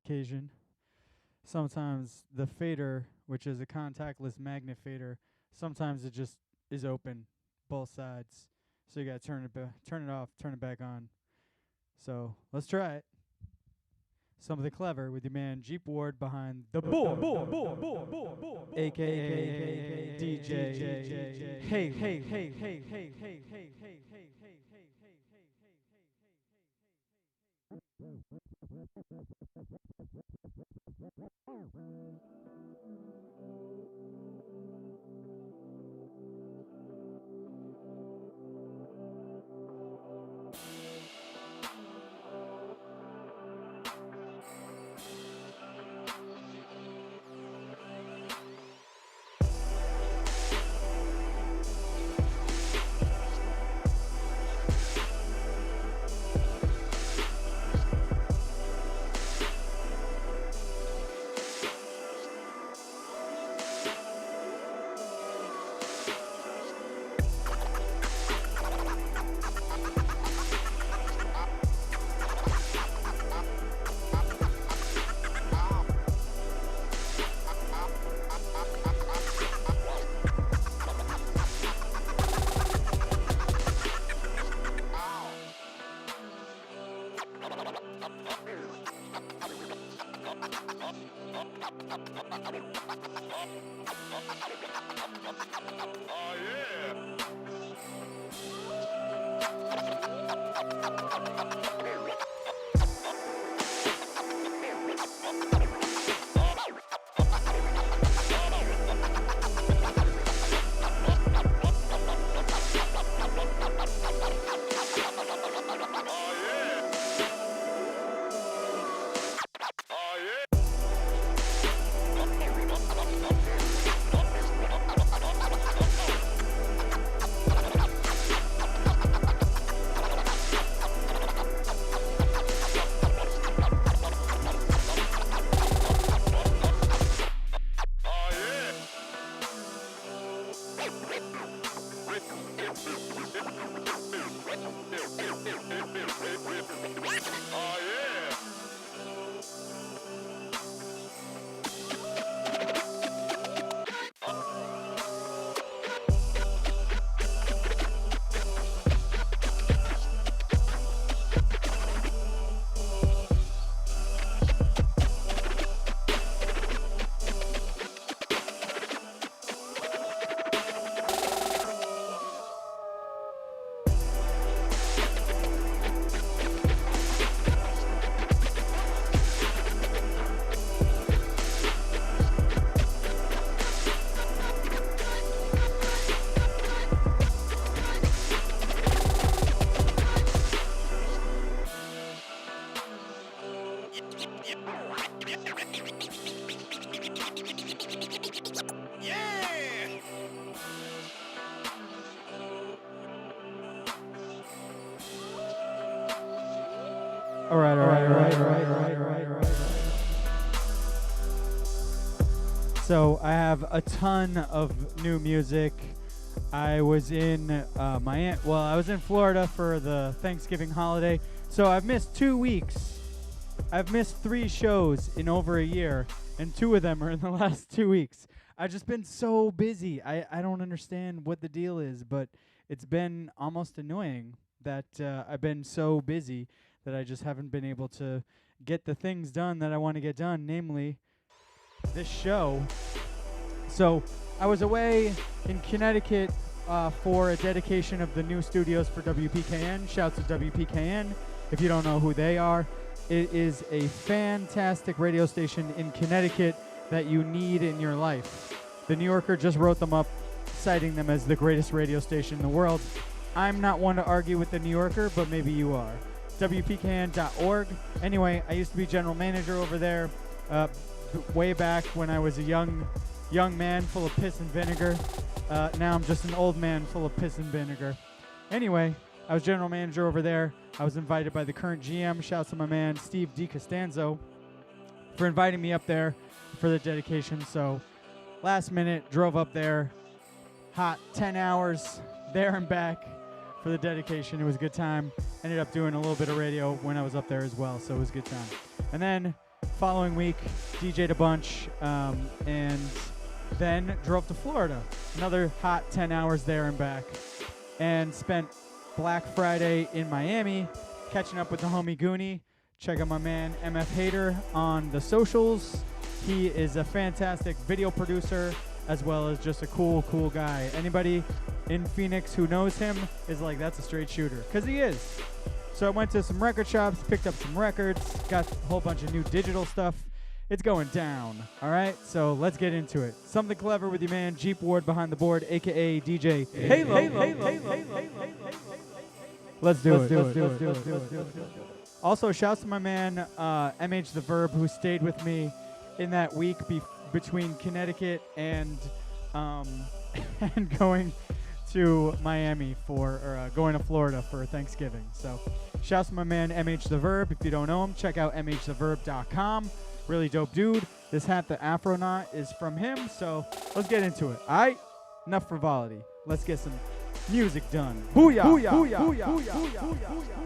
Occasion. Sometimes the fader, which is a contactless magnet fader, sometimes it just is open both sides. So you gotta turn it off, turn it back on. So let's try it. Something clever with your man Jeep Ward behind the board, aka DJ. Hey. All right. So I have a ton of new music. I was in I was in Florida for the Thanksgiving holiday, so I've missed 2 weeks. I've missed 3 shows in over a year, and 2 of them are in the last 2 weeks. I've just been so busy. I don't understand what the deal is, but it's been almost annoying that I've been so busy that I just haven't been able to get the things done that I want to get done, namely this show. So I was away in Connecticut for a dedication of the new studios for WPKN. Shouts to WPKN. If you don't know who they are, it is a fantastic radio station in Connecticut that you need in your life. The New Yorker just wrote them up, citing them as the greatest radio station in the world. I'm not one to argue with the New Yorker, but maybe you are. WPKN.org. Anyway, I used to be general manager over there way back when I was a young man full of piss and vinegar. Now I'm just an old man full of piss and vinegar. Anyway, I was general manager over there. I was invited by the current GM. Shouts to my man Steve DiCostanzo for inviting me up there for the dedication. So last minute, drove up there, hot 10 hours there and back for the dedication. It was a good time. Ended up doing a little bit of radio when I was up there as well, so it was a good time. And then following week, DJ'd a bunch, and then drove to Florida. Another hot 10 hours there and back. And spent Black Friday in Miami, catching up with the homie Goonie. Check out my man mhtheverb on the socials. He is a fantastic video producer as well as just a cool guy. Anybody in Phoenix who knows him is like, that's a straight shooter, because he is. So I went to some record shops, picked up some records, got a whole bunch of new digital stuff. It's going down, all right? So let's get into it. Something clever with your man, Jeep Ward behind the board, a.k.a. DJ Halo. Let's do it. Also, shouts to my man, mhtheverb, who stayed with me in that week between Connecticut and and going to Miami or going to Florida for Thanksgiving. So shouts to my man, mhtheverb. If you don't know him, check out mhtheverb.com. Really dope dude. This hat, the Afronaut, is from him. So let's get into it. All right? Enough frivolity. Let's get some music done. Booyah! Booyah! Booyah! Booyah! Booyah! Booyah!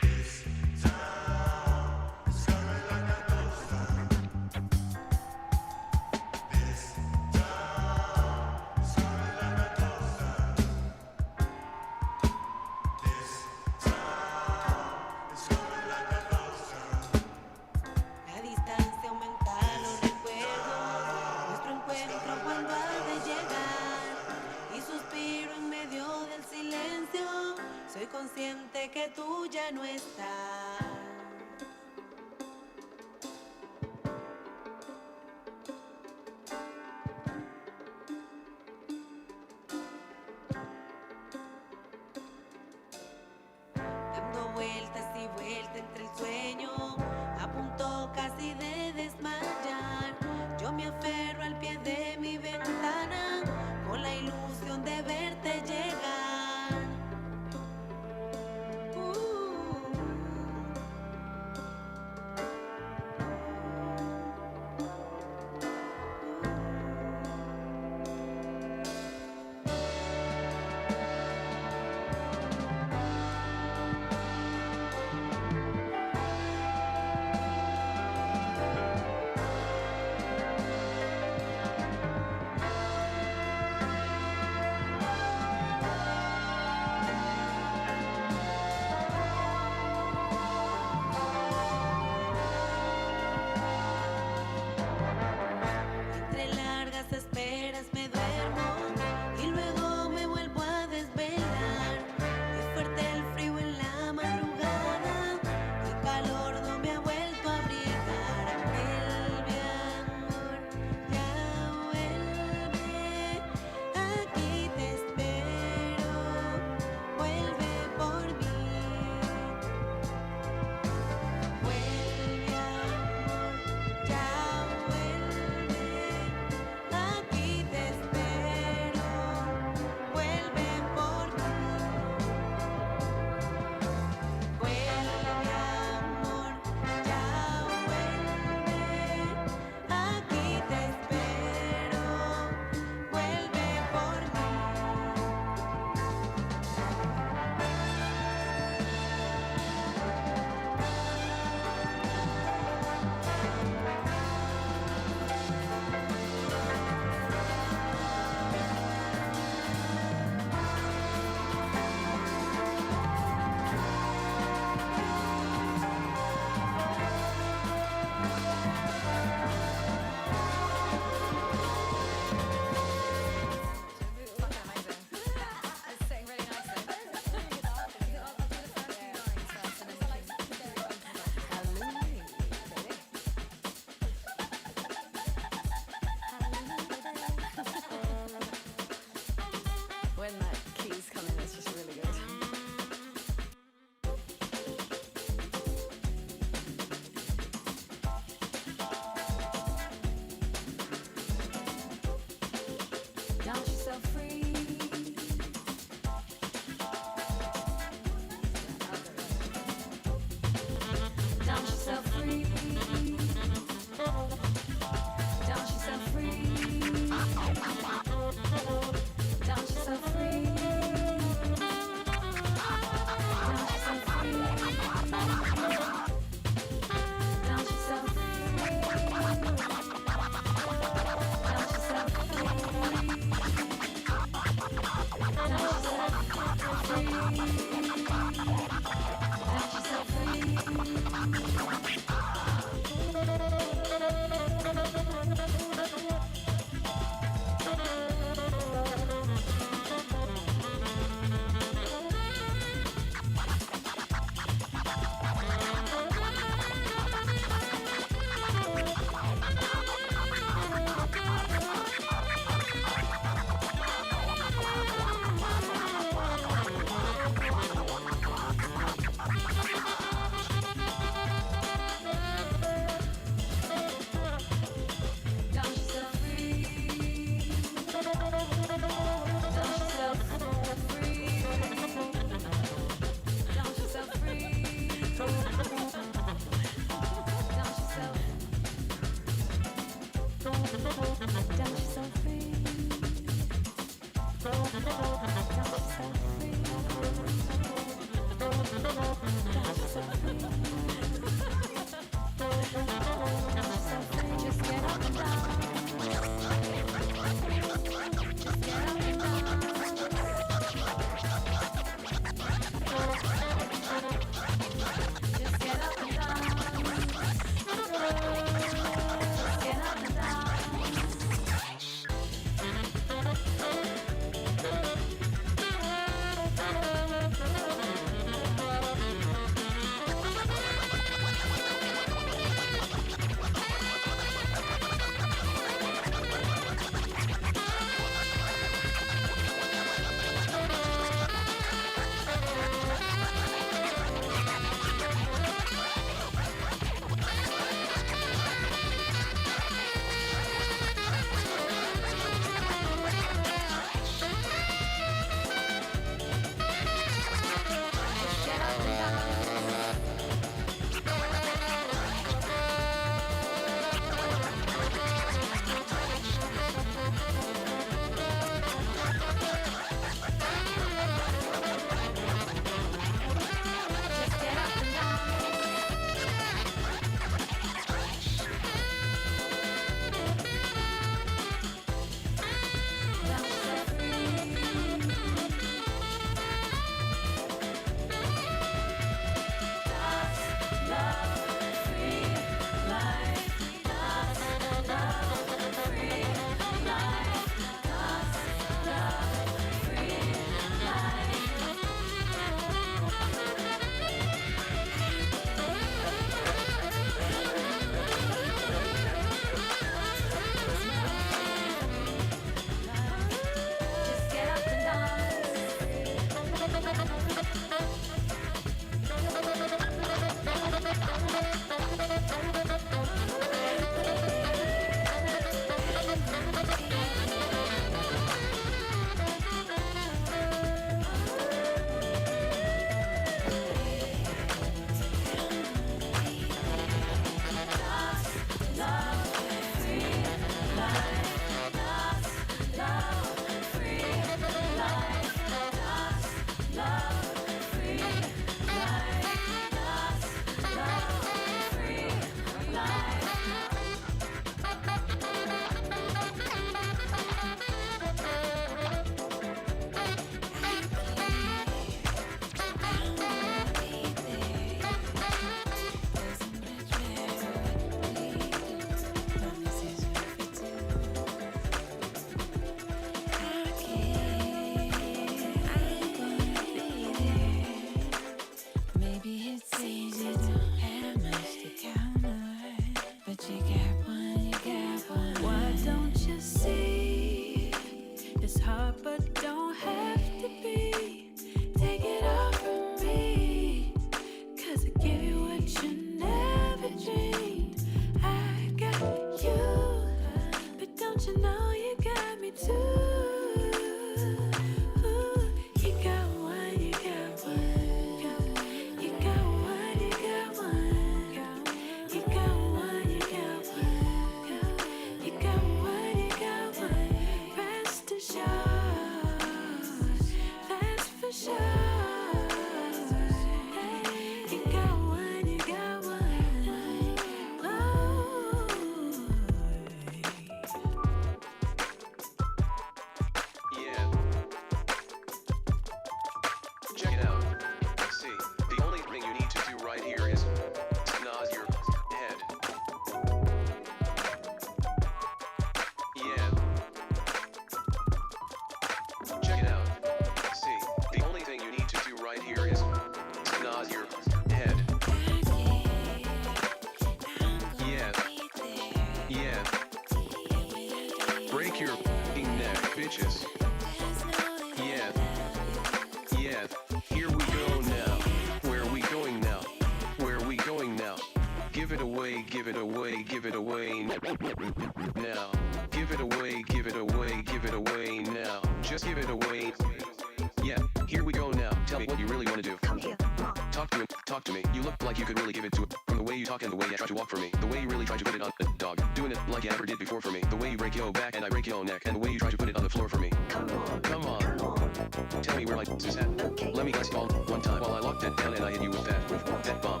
Talk to me. You look like you could really give it to it. From the way you talk and the way you try to walk for me. The way you really try to put it on the dog. Do it doing it like you ever did before for me. The way you break your back and I break your neck, and the way you try to put it on the floor for me. Come on. Come on. Come on. Tell me where my is at. Okay. Let me guess all one time while I locked it down and I hit you with that bomb.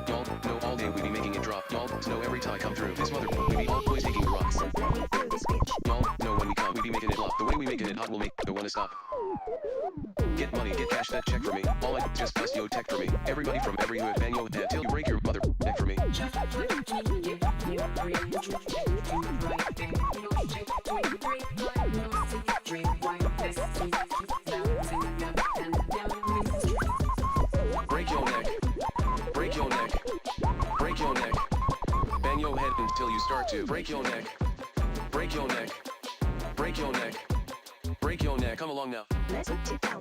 Y'all know all day we be making it drop. Y'all know every time I come through this mother we be always taking the rocks. So let me through this bitch. Y'all know when we come we be making it flop. The way we making it hot will make the wanna stop. Get money, get cash, that check for me. All I just bust yo tech for me. Everybody from every hood, bang yo head till you break your mother neck for me. Break your neck, break your neck, break your neck. Bang your head until you start to break your neck, break your neck, break your neck, break your neck. Come along now. Let's put it down.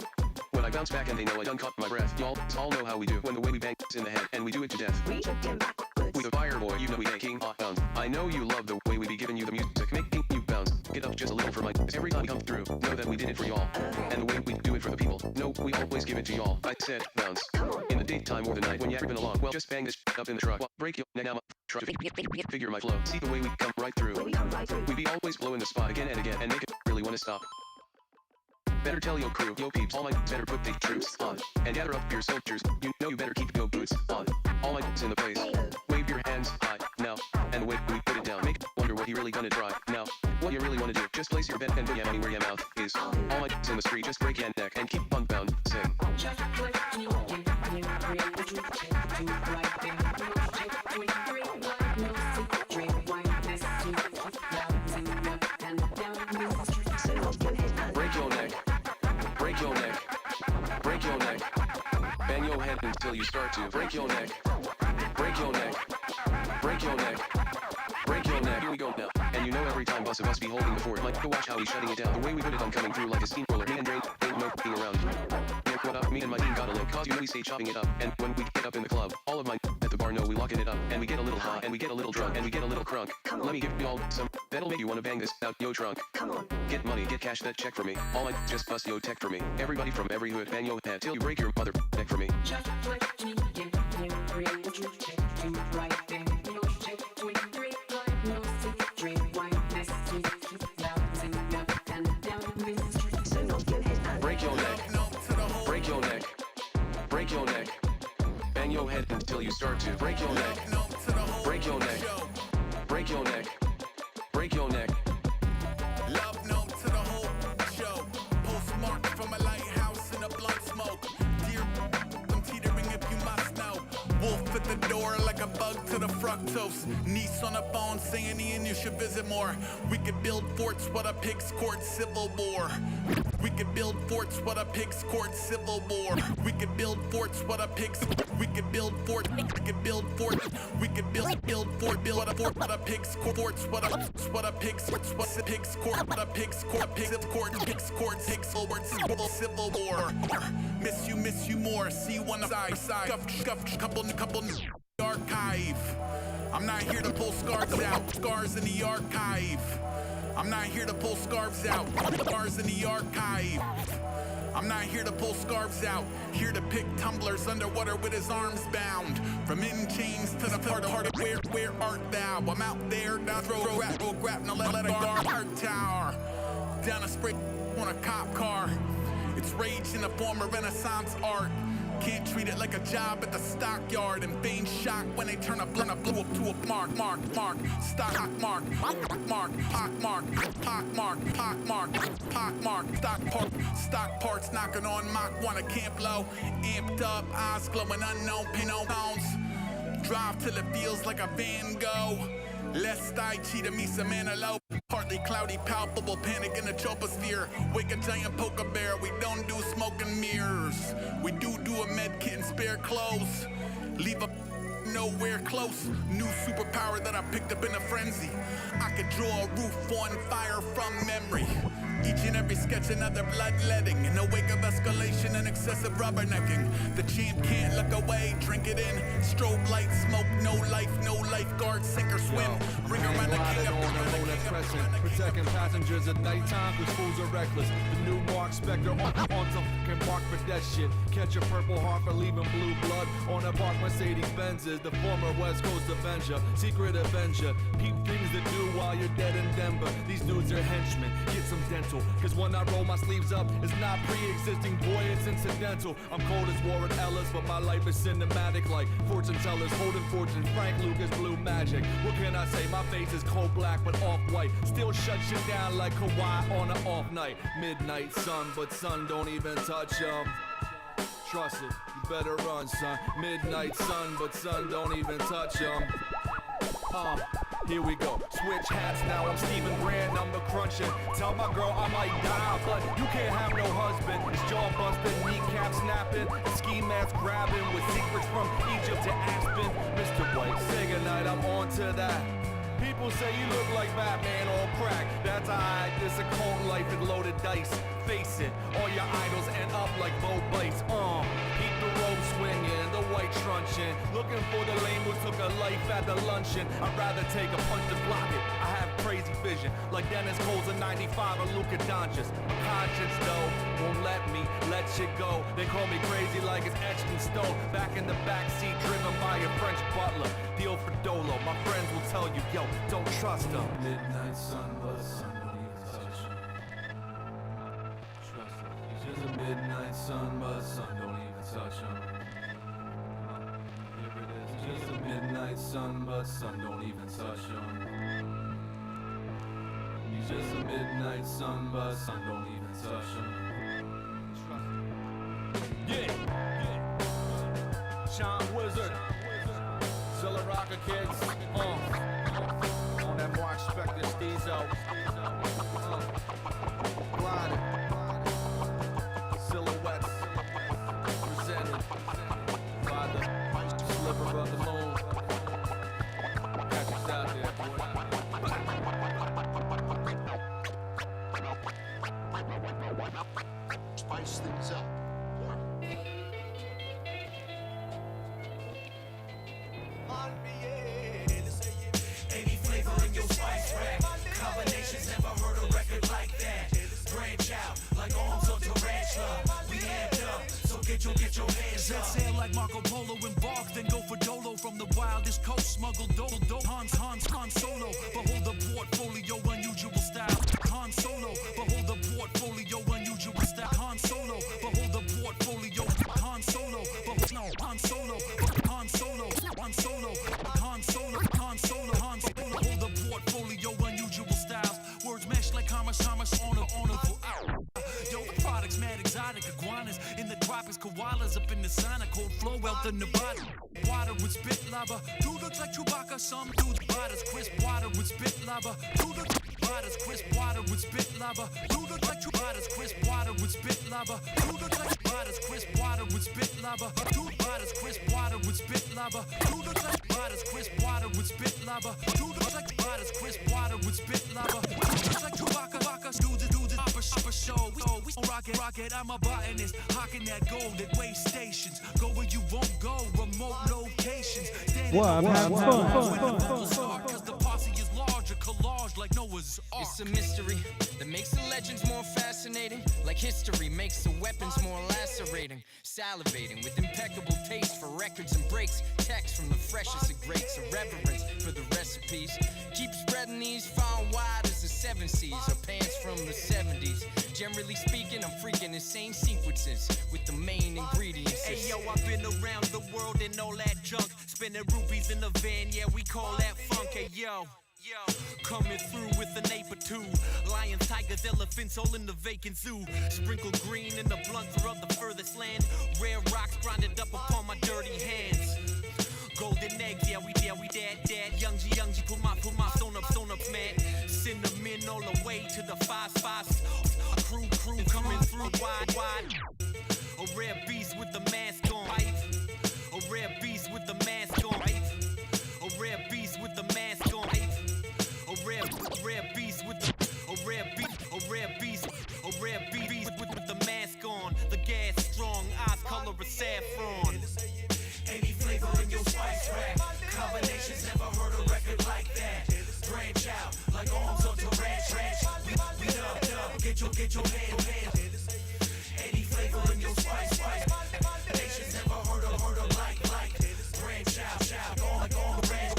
When I bounce back and they know I done caught my breath. Y'all all know how we do when the way we bang in the head and we do it to death. We took him backwards. We the fire boy, you know we making hot bounce. I know you love the way we be giving you the music, making you bounce. Get up just a little for my every time we come through. Know that we did it for y'all, and the way we do it for the people. No, we always give it to y'all. I said bounce. Come on. In the daytime or the night when you're creeping along. Well, just bang this up in the truck. Well, break your neck now. Try to figure my flow. See the way we come right through. When we come right through. We be always blowing the spot again and again and make it really wanna stop. Better tell your crew, yo peeps, all my better put the troops on and gather up your soldiers. You know you better keep your boots on. All my in the place. Wave your hands high now, and the way we put it down. Make it wonder what he really gonna try now. What you really wanna do? Just place your bet and booyah anywhere your mouth is. All my in the street, just break your neck and keep on bound. Sing. Break your neck, break your neck, break your neck. Bang your head until you start to break your neck, break your neck, break your neck, break your neck. Here we go now. And you know every time bus of us be holding the fort, like to watch how he's shutting it down. The way we put it on coming through like a steamroller. Me and Dre ain't no f***ing around. Nick, what up? Me and my team got a look, cause you know we stay chopping it up. And when we get up in the club, all of my at the bar know we locking it up. And we get a little high, and we get a little drunk, and we get a little crunk. Let me give y'all some that'll make you wanna bang this out yo trunk. Come on. Get money, get cash, that check for me. All I just bust yo tech for me. Everybody from every hood, bang yo head till you break your mother neck for me. Break your neck, break your neck, break your neck. Bang your head until you start to break your neck, break your neck, break your neck, break your neck. Love note to the whole show. Postmark from a lighthouse in a blunt smoke. Dear, I'm teetering if you must know. Wolf at the door like a bug to the fructose. Niece on the phone saying Ian you should visit more. We could build forts, what a pig's court civil war. We could build forts, what a pig's court civil war. We could build forts, what a pig's. We could build fort. We could build fort. We could build fort. Build a fort, what a pig's courts. What a pig's court. What a pig's court. What a pig's court. Pig's court. Pig's court. Pig's court. Civil war. Miss you more. See you on the side. Scuff. Couple. Archive. I'm not here to pull scars out. Scars in the archive. I'm not here to pull scarves out. Scars in the archive. I'm not here to pull scarves out. Here to pick tumblers underwater with his arms bound. From in chains to the heart of where art thou? I'm out there, now throw grab, no let a guard tower. Down a spray on a cop car. It's rage in the form of Renaissance art. Can't treat it like a job at the stockyard and feign shock when they turn a blue up to a mark, stock mark, stock parts knocking on Mach 1 a camp low, amped up, eyes glowing unknown pin on pounds, drive till it feels like a Van Gogh, lest I cheat me some antelope. Partly cloudy, palpable panic in the troposphere. Wake a giant poker bear. We don't do smoke and mirrors. We do a med kit and spare clothes. Leave a nowhere close. New superpower that I picked up in a frenzy. I could draw a roof on fire from memory. Each and every sketch another bloodletting. In the wake of escalation and excessive rubbernecking. The champ can't look away, drink it in. Strobe light, smoke, no lifeguard, sink or swim. Ring around the king of protecting passengers at nighttime cause fools are reckless. The new Mark Spector on some fucking mark for that shit. Catch a purple heart for leaving blue blood on a park Mercedes Benzes. The former West Coast Avenger, secret Avenger. Peep things to do while you're dead in Denver. These dudes are henchmen, get some dental. Cause when I roll my sleeves up, it's not pre-existing, boy, it's incidental. I'm cold as Warren Ellis, but my life is cinematic like fortune tellers holding fortune. Frank Lucas, blue magic. What can I say? My face is cold black but off-white. Still shut shit down like Kawhi on an off night. Midnight sun, but sun don't even touch 'em. Trust it, you better run, son. Midnight sun, but sun don't even touch 'em. Here we go. Switch hats now. I'm Steven Brand, number crunching. Tell my girl I might die, but you can't have no husband. His jaw busting, kneecap snapping, the ski mask grabbing with secrets from Egypt to Aspen. Mr. White, say goodnight, I'm on to that. People say you look like Batman on crack. That's alright, this a cold life and loaded dice. Face it, all your idols end up like Bo Bites. Keep the rope swinging, the white truncheon. Looking for the lame who took a life at the luncheon. I'd rather take a punch than block it. I have crazy vision, like Dennis Cole's a 95 or Luka Doncic. My conscience though, won't let me let shit go. They call me crazy like it's etched in stone. Back in the backseat, driven by a French butler. Deal for Dolo, my friends will tell you, yo, don't trust them. Midnight sun, but sun don't even touch him. Trust him. He's just a midnight sun, but sun don't even touch him. Here it is. He's just a midnight sun, but sun don't even touch him. He's just a midnight sun, but sun don't even touch him. Yeah. Sean Wizard. Zilla Rocker Kids, on that Mark Spector Steezo, blinded, silhouettes, presented by the sliver of the moon. Catch us out there, boy. Spice things up. Any flavor in your spice rack. Combinations, never heard a record like that. Branch out like arms of tarantula. We amped up, so get your hands up. Sail like Marco Polo, embark, then go for Dolo. From the wildest coast, smuggle dope. Han Solo, behold the portfolio, unusual style. Han Solo, behold the portfolio, unusual style. Han Solo, behold the portfolio. Han Solo, behold no. Han Solo, Han Solo, Han Solo, Han Solo, Han Solo, Han Solo, behold the portfolio, unusual styles. Words mesh like Hamas, honorable. Yo, the product's mad exotic, iguanas in the tropics, koalas up in the sauna, cold flow out the Nevada. Water with spit lava, dude looks like Chewbacca. Some dudes waters, crisp water with spit lava. Dude looks waters, crisp water with spit lava. Dude looks like waters, crisp water with spit lava. Dude looks like waters, crisp water with spit lava. Dude waters, crisp water with spit lava. Dude looks like waters, crisp water with spit lava. Dude looks like waters, crisp water with spit lava. Dude looks like Chewbacca. Dudes, upper show. We rocket. I'm a botanist, hawking that gold at way stations. Go where you won't go, remote locations. What? I'm having fun. Cause the posse is large, a collage like Noah's Ark. It's a mystery that makes the legends more fascinating. Like history makes the weapons more lacerating. Salivating with impeccable taste for records and breaks. Text from the freshest of greats. A reverence for the recipes. Keep spreading these far and wide as the 7 seas. Or pants from the 70s. Generally speaking, I'm freaking insane sequences with the main ingredients. Hey yo, I've been around the world and all that junk. Spinning rubies in the van, yeah, we call that funk. Hey yo. Coming through with an ape or two. Lions, tigers, elephants, all in the vacant zoo. Sprinkle green in the blunter of the furthest land. Rare rocks grinded up upon my dirty hands. Golden eggs, yeah, we that. Young G, put my stone up, man. Cinnamon all the way to the 5-5. Crew coming through wide. A rare beast with the mask on. A rare beast with the mask on. A rare beast with the mask on. A rare beast with the a rare beast get your hands. Any flavor in your spice. Nations never heard of like. Branch out, gone, ranch.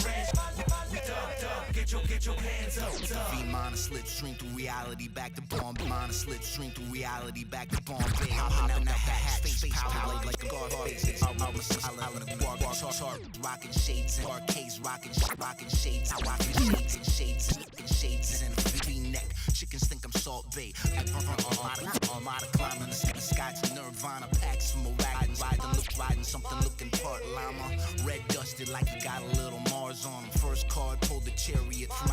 We dub, get your hands up. V-minor slipstream through reality back to Bombay. Minor slipstream through reality back to Bombay. Hop in the hat, space power like a guard face. I'm island, rockin' shades and arcades, rockin' shades and shades and a V-neck. Chickens think I'm Salt Bay. I burn Armada climbing the sky to Nirvana. Packs from a riding something looking part llama. Red dusted like he got a little Mars on him. First card pulled the chariot from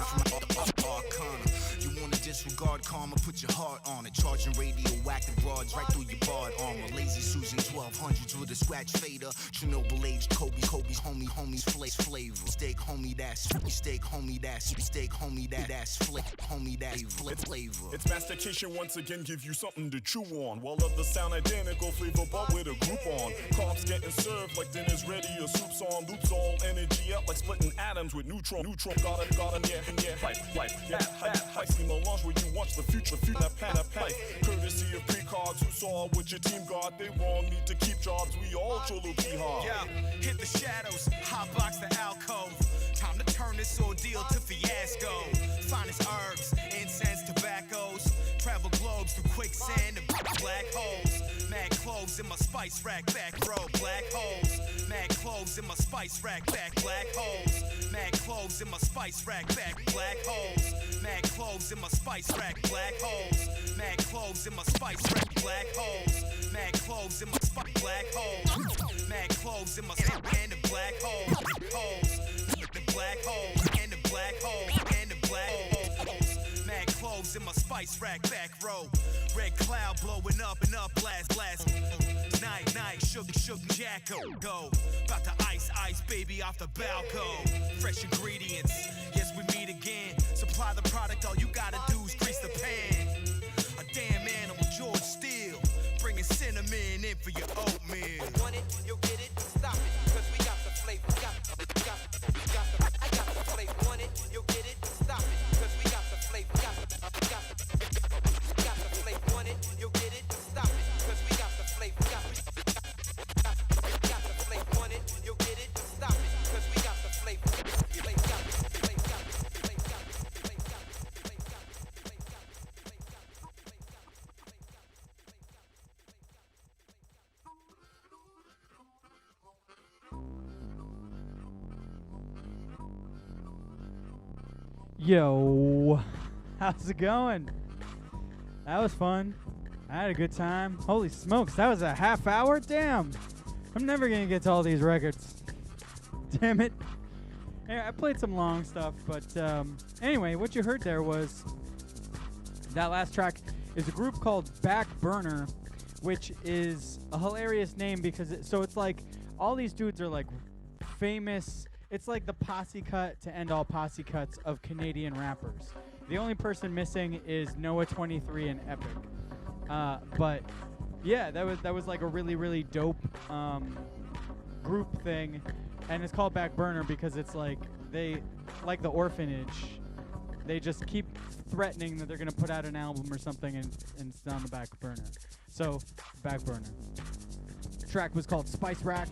Arcana. You wanna disregard karma, put your heart on it. Charging radioactive rods right through your barred armor. Lazy Susan 1200s with a scratch fader. Chernobyl aged Kobe's homies flavor. Steak homie that's flavor. It's mastication once again, give you something to chew on. While others sound identical, flavor but with a group on. Carbs getting served like dinner's ready, or soup's on. Loops all energy up like splitting atoms with neutron. Got a yeah, hype. See melange where you watch the future, that pipe. Courtesy of precards who saw what your team got. They wrong, need to keep jobs, we all cholo be hard. Yeah, hit the shadows, hotbox the alcove. Time to turn this ordeal to fiasco. Finest herbs, incense, tobaccos. Travel globes through quicksand and black holes. Mad clothes in my spice rack, back row, black holes. Mad clothes in my spice rack, back black holes. Mad clothes in my spice rack, back black holes. Mad clothes in my spice rack, black holes. Mad clothes in my spice rack, black holes. Mad clothes in my black holes. Mad clothes in my and the black holes. The black holes and the black holes and the black holes. Mad clothes in my spice rack, back row. Red cloud blowing up and up, blast. Night, sugar, jacko, go. About to ice, baby, off the balcony. Fresh ingredients, yes, we meet again. Supply the product, all you gotta do is grease the pan. A damn animal, George Steele. Bringing cinnamon in for your oatmeal. Want it, you'll get it, stop it, cause we got the flavor. I got the flavor. Want it, you'll get it, stop it, cause we got the flavor. Got the flavor. Want it, you'll get it, stop it, cause we got the flavor. Got the flavor. Want it, you'll get it, stop it, cause we got the flavor. Yo, how's it going? That was fun. I had a good time. Holy smokes, that was a half hour? Damn. I'm never going to get to all these records. Damn it. Anyway, I played some long stuff, but anyway, what you heard there was that last track is a group called Back Burner, which is a hilarious name because it's like all these dudes are like famous. It's like the posse cut to end all posse cuts of Canadian rappers. The only person missing is Noah 23 and Epic. But yeah, that was like a really, really dope group thing. And it's called Back Burner because it's like they, like the Orphanage, they just keep threatening that they're going to put out an album or something and it's on the back burner. So, Back Burner. The track was called Spice Rack.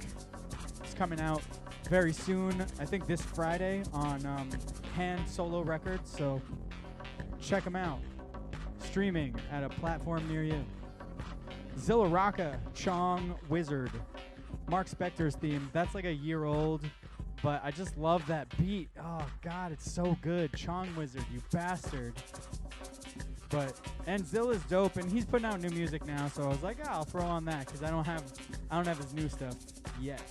It's coming out very soon, I think this Friday on Hand Solo Records, so check them out. Streaming at a platform near you. Zilla Rocca, Chong Wizard. Mark Spector's theme, that's like a year old, but I just love that beat. Oh God, it's so good. Chong Wizard, you bastard. And Zilla's dope, and he's putting out new music now, so I was like, I'll throw on that because I don't have his new stuff yet.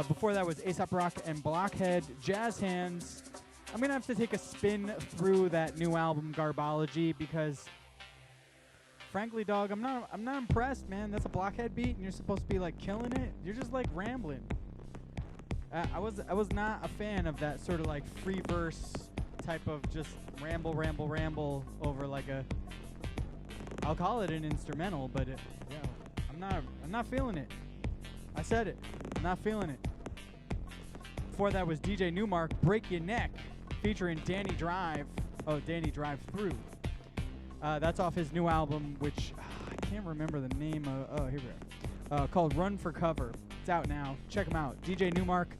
Before that was A$AP Rock and Blockhead, Jazz Hands. I'm going to have to take a spin through that new album, Garbology, because frankly, dog, I'm not impressed, man. That's a Blockhead beat, and you're supposed to be, like, killing it. You're just, like, rambling. I was not a fan of that sort of, like, free verse type of just ramble over, like, I'll call it an instrumental, but I'm not feeling it. I said it. I'm not feeling it. Before that was DJ Newmark, Break Your Neck, featuring Danny Drive. Oh, Danny Drive Through. That's off his new album, which I can't remember the name of. Oh, here we are. Called Run for Cover. It's out now. Check him out. DJ Newmark,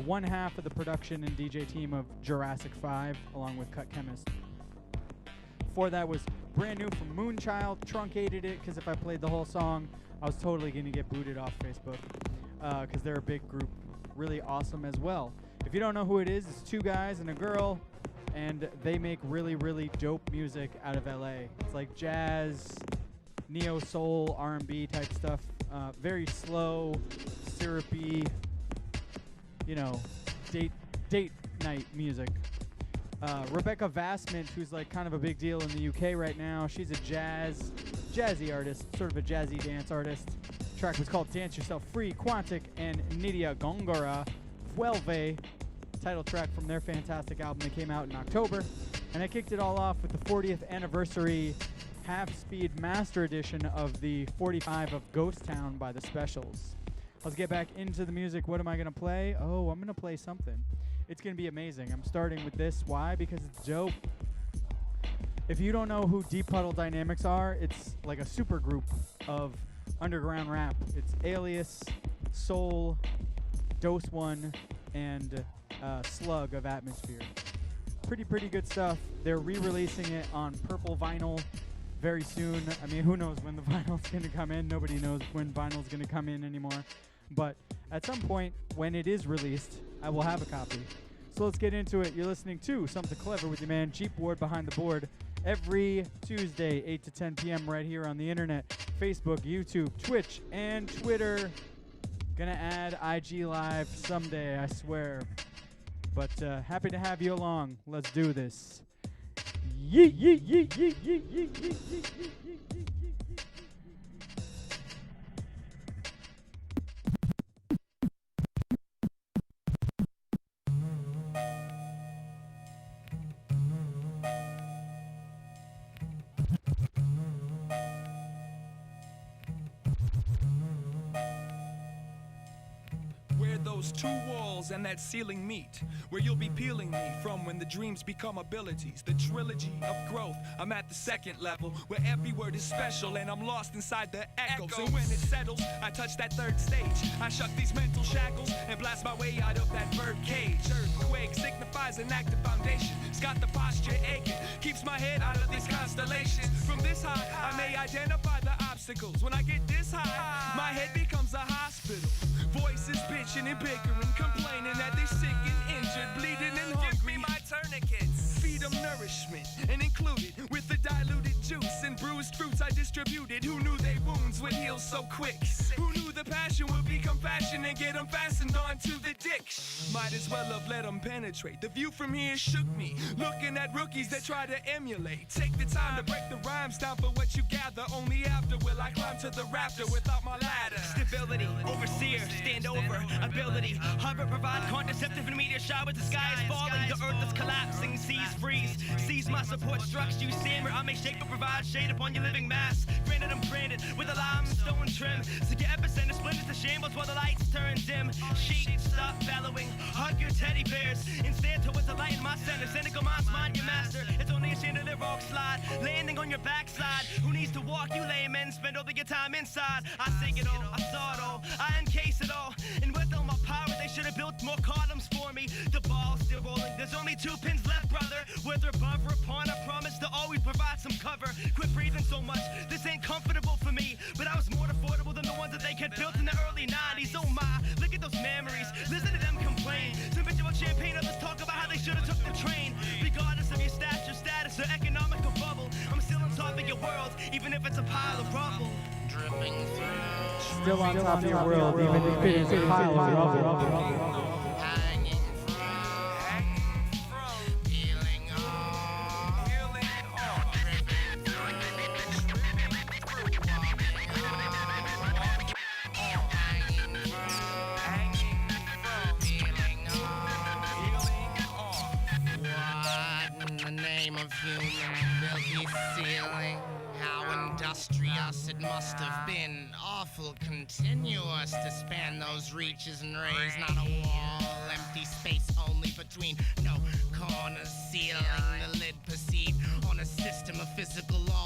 one half of the production and DJ team of Jurassic 5, along with Cut Chemist. Before that was brand new from Moonchild. Truncated it because if I played the whole song, I was totally going to get booted off Facebook because they're a big group. Really awesome as well. If you don't know who it is, it's two guys and a girl, and they make really, really dope music out of LA. It's like jazz, neo soul, R&B type stuff. Very slow, syrupy, you know, date night music. Rebecca Vastment, who's like kind of a big deal in the UK right now. She's a jazzy artist, sort of a jazzy dance artist. The track was called Dance Yourself Free. Quantic and Nidia Gongora, Vuelve, title track from their fantastic album that came out in October. And I kicked it all off with the 40th anniversary half-speed master edition of the 45 of Ghost Town by the Specials. Let's get back into the music. What am I going to play? Oh, I'm going to play something. It's going to be amazing. I'm starting with this. Why? Because it's dope. If you don't know who Deep Puddle Dynamics are, it's like a super group of underground rap. It's Alias, Soul, Dose One, and Slug of Atmosphere. Pretty good stuff. They're re-releasing it on purple vinyl very soon. I mean, who knows when the vinyl's going to come in? Nobody knows when vinyl's going to come in anymore. But at some point, when it is released, I will have a copy. So let's get into it. You're listening to Something Clever with your man Jeep Ward behind the board every Tuesday, 8 to 10 p.m. right here on the internet. Facebook, YouTube, Twitch, and Twitter. Gonna add IG Live someday, I swear. But happy to have you along. Let's do this. Yeet, yeet, yeet, yeet, yeet, yeet, yeet, yeet, yeet, yeet. Those two walls and that ceiling meet, where you'll be peeling me from when the dreams become abilities. The trilogy of growth, I'm at the second level, where every word is special and I'm lost inside the echoes. And when it settles, I touch that third stage. I shuck these mental shackles and blast my way out of that bird cage. Earthquake signifies an active foundation. It's got the posture aching, keeps my head out of these constellations. From this high, I may identify the obstacles. When I get this high, my head becomes a hospital. Voices bitching and bickering, complaining that they're sick and injured, bleeding and hungry. Give me my tourniquets. Feed them nourishment and included with the diluted juice and bruised fruits I distributed. Who knew they wounds would heal so quick? Who knew the passion would be compassion and get them fastened onto the dick? Might as well have let them penetrate. The view from here shook me, looking at rookies that try to emulate. Take the time to break the rhymes down for what you gather. Only after will I climb to the rafter without my ladder. Stability, overseer, stand over, ability. Hover, provide contraceptive and meteor showers. The sky is falling, the earth is collapsing. Seas freeze, seize my support structure. You simmer, I make shape or provide shade upon your living mass. Granted, I'm granted with a limestone trim. So your epicenter splinters to shambles while the lights turn dim. Sheep, stop bellowing, hug your teddy bears. Instead, towards the light in my center. Cynical minds, mind your master. It's only a chandelier rock slide, landing on your backside. Who needs to walk you laymen? Spend all of your time inside. I sing it all, I saw it all, I encase it all. And with all my power, they should have built more columns for me. The ball's still rolling, there's only 2 pins left, brother. Whether above or upon, I promise to always provide some cover. Quit breathing so much, this ain't comfortable for me. But I was more affordable than the ones that they had built in the early 90s. Oh my, look at those memories, listen to them complain. Some bitch about champagne, others talk about how they should have took the train. Regardless of your stature, status, or economical bubble, I'm still on top of your world, even if it's a pile of rubble. Dripping through. Still on top of your world, even if it is a pile of rubble. Hanging from, peeling off, dripping through, peeling off. What in the name of human filthy ceiling? How industrious it must have been. Awful continuous to span those reaches and rays. Not a wall, empty space only between. No corners, ceiling. The lid perceived on a system of physical law.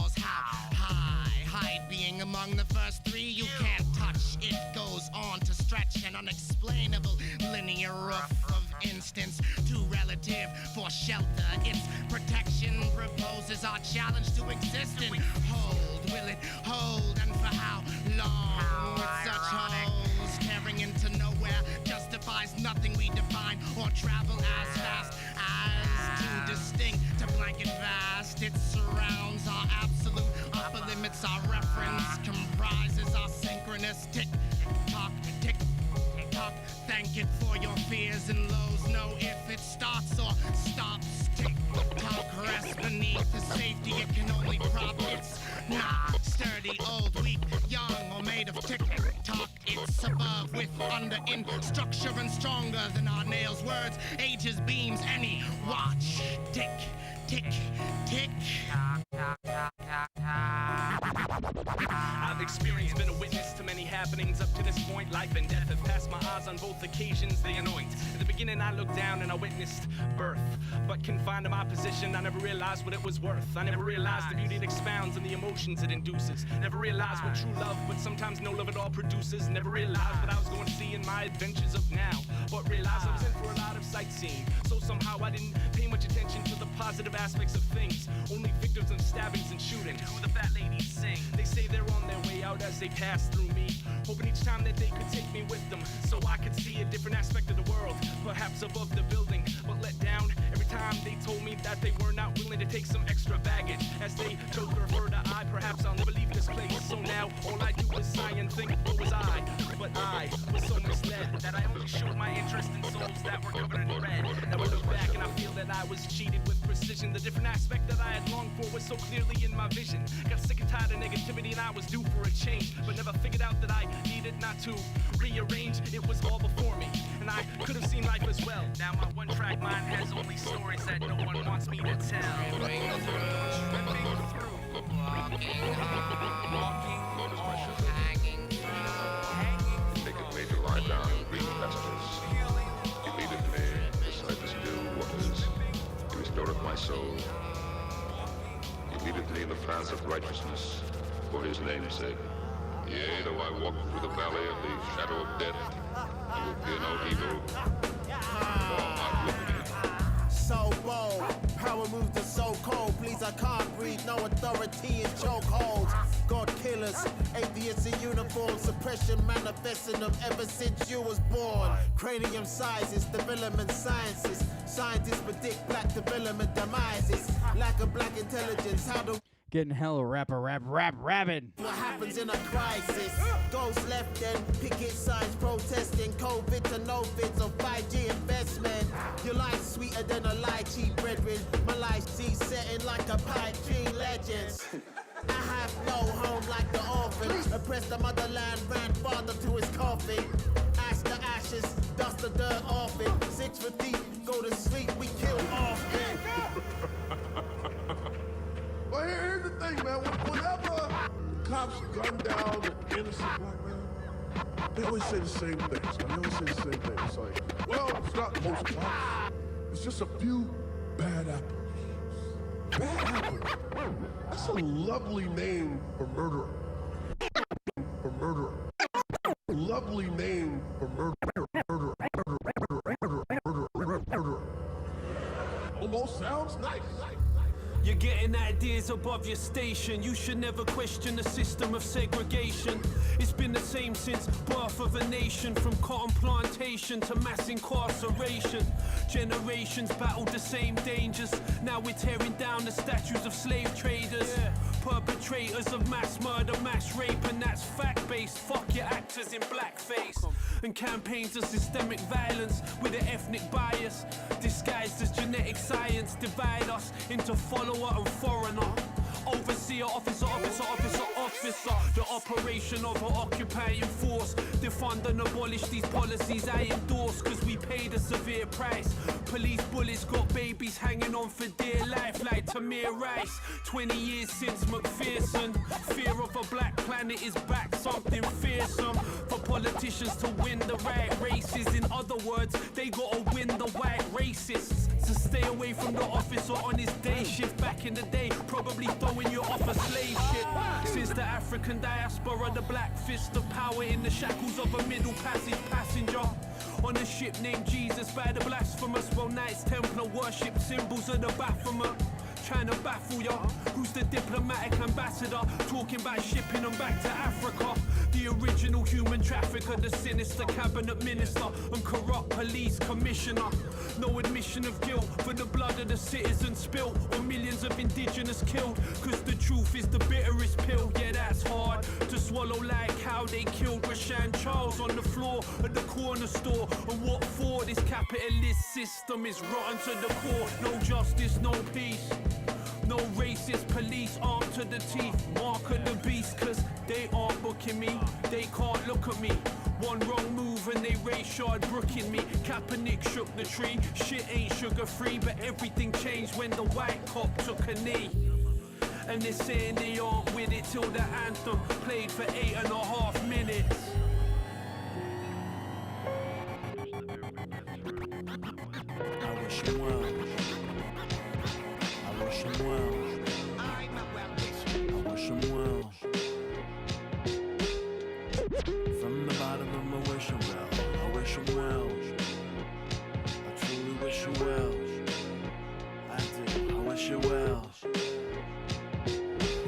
Nation proposes our challenge to existence. Hold, will it hold, and for how long? With such holes tearing into nowhere justifies nothing we define or travel as fast as too distinct to blanket vast. It surrounds our absolute upper limits. Our reference comprises our synchronous tick tock, tick tock. Thank it for your fears and lows. Know if it starts or stops. Tick tock rests beneath the safety. It can only prop. It's not sturdy, old, weak, young, or made of tick tock. It's above, with, under, in structure and stronger than our nails. Words, ages, beams, any watch. Tick, tick, tick. I've experienced, been a witness to many happenings up to this point. Life and death have passed my eyes on both occasions. They anoint. At the beginning, I looked down and I witnessed birth. But confined to my position, I never realized what it was worth. I never realized the beauty it expounds and the emotions it induces. Never realized what true love, but sometimes no love at all produces. Never realized what I was going to see in my adventures of now. But realized I was in for a lot of sightseeing. So somehow I didn't pay much attention to the positive aspects of things. Only victims of stabbings and shooting. Who the fat ladies sing. They say they're on their way out as they pass through me, hoping each time that they could take me with them, so I could see a different aspect of the world, perhaps above the building, but let down every time they told me that they were not willing to take some extra baggage. As they chose to refer to I, perhaps I'll never leave this place. So now all I do is sigh and think, what was I? But I was so misled that I only showed my interest in souls that were covered in red. Now I look back and I feel that I was cheated with precision. The different aspect that I had longed for was so clearly in my vision. Got sick and tired of negativity and I was due for a change, but never figured out that I needed not to rearrange. It was all before me, and I could have seen life as well. Now my one-track mind has only stories that no one wants me to tell. Tripping through, walking on, hanging through. They could make you lie down and read the messages. You needed me beside the still waters. You restored my soul. You leaded me in the paths of righteousness for his name's sake. Yea, though I walk through the valley of the shadow of death, I will fear no evil. For art with me. So bold, power moves the so cold. Please, I can't breathe, no authority in chokeholds. God killers, atheists in uniform, suppression manifesting them ever since you was born. Cranium sizes, development sciences. Scientists predict black development demises. Lack of black intelligence, how do Getting hella rabid. what happens in a crisis? Goes left and picket signs protesting COVID to no fits of 5G investment. Your life's sweeter than a lychee, brethren. My life's setting like a pipe dream legends. I have no home like the orphans. Oppressed the motherland, ran father to his coffin. Ash the ashes, dust the dirt off it. 6 for deep, go to sleep, we kill often. Well, here's the thing, man. Whenever cops gun down an innocent black man, they always say the same things. They always say the same thing. It's like, well, it's not most cops. It's just a few bad apples. Bad apples. That's a lovely name for murderer. For murderer. Lovely name for murderer. Almost sounds nice. You're getting ideas above your station. You should never question the system of segregation. It's been the same since birth of a nation, from cotton plantation to mass incarceration. Generations battled the same dangers. Now we're tearing down the statues of slave traders. Perpetrators of mass murder, mass rape, and that's fact-based. Fuck your actors in blackface. And campaigns of systemic violence with an ethnic bias, disguised as genetic science, divide us into follower and foreigner. Overseer, officer, officer, officer, officer. The operation of an occupying force. Defund and abolish these policies I endorse, cause we paid a severe price. Police bullets got babies hanging on for dear life like Tamir Rice. 20 years since McPherson. Fear of a black planet is back, something fearsome. For politicians to win the right races. In other words, they gotta win the white racists. So stay away from the officer on his day shift. Back in the day, probably throwing you off a slave ship. Since the African diaspora, the black fist of power in the shackles of a middle passage passenger. On a ship named Jesus by the blasphemous, while Knights Templar worship symbols of the Baphomet. trying to baffle ya. Who's the diplomatic ambassador? Talking about shipping them back to Africa. The original human trafficker, the sinister cabinet minister and corrupt police commissioner. No admission of guilt for the blood of the citizens spilt or millions of indigenous killed. Cause the truth is the bitterest pill. Yeah, that's hard to swallow, like how they killed Rashan Charles on the floor at the corner store. And what for? This capitalist system is rotten to the core. No justice, no peace. No racist police armed to the teeth. Mark of the beast, cause they aren't booking me. They can't look at me. One wrong move and they Rayshard brooking me. Kaepernick shook the tree. Shit ain't sugar free, but everything changed when the white cop took a knee. And they're saying they aren't with it till the anthem played for 8.5 minutes. I wish him well. I wish him well. I wish him well. From the bottom of my wish him well. I wish him well. I truly wish him well. I do. I wish you well.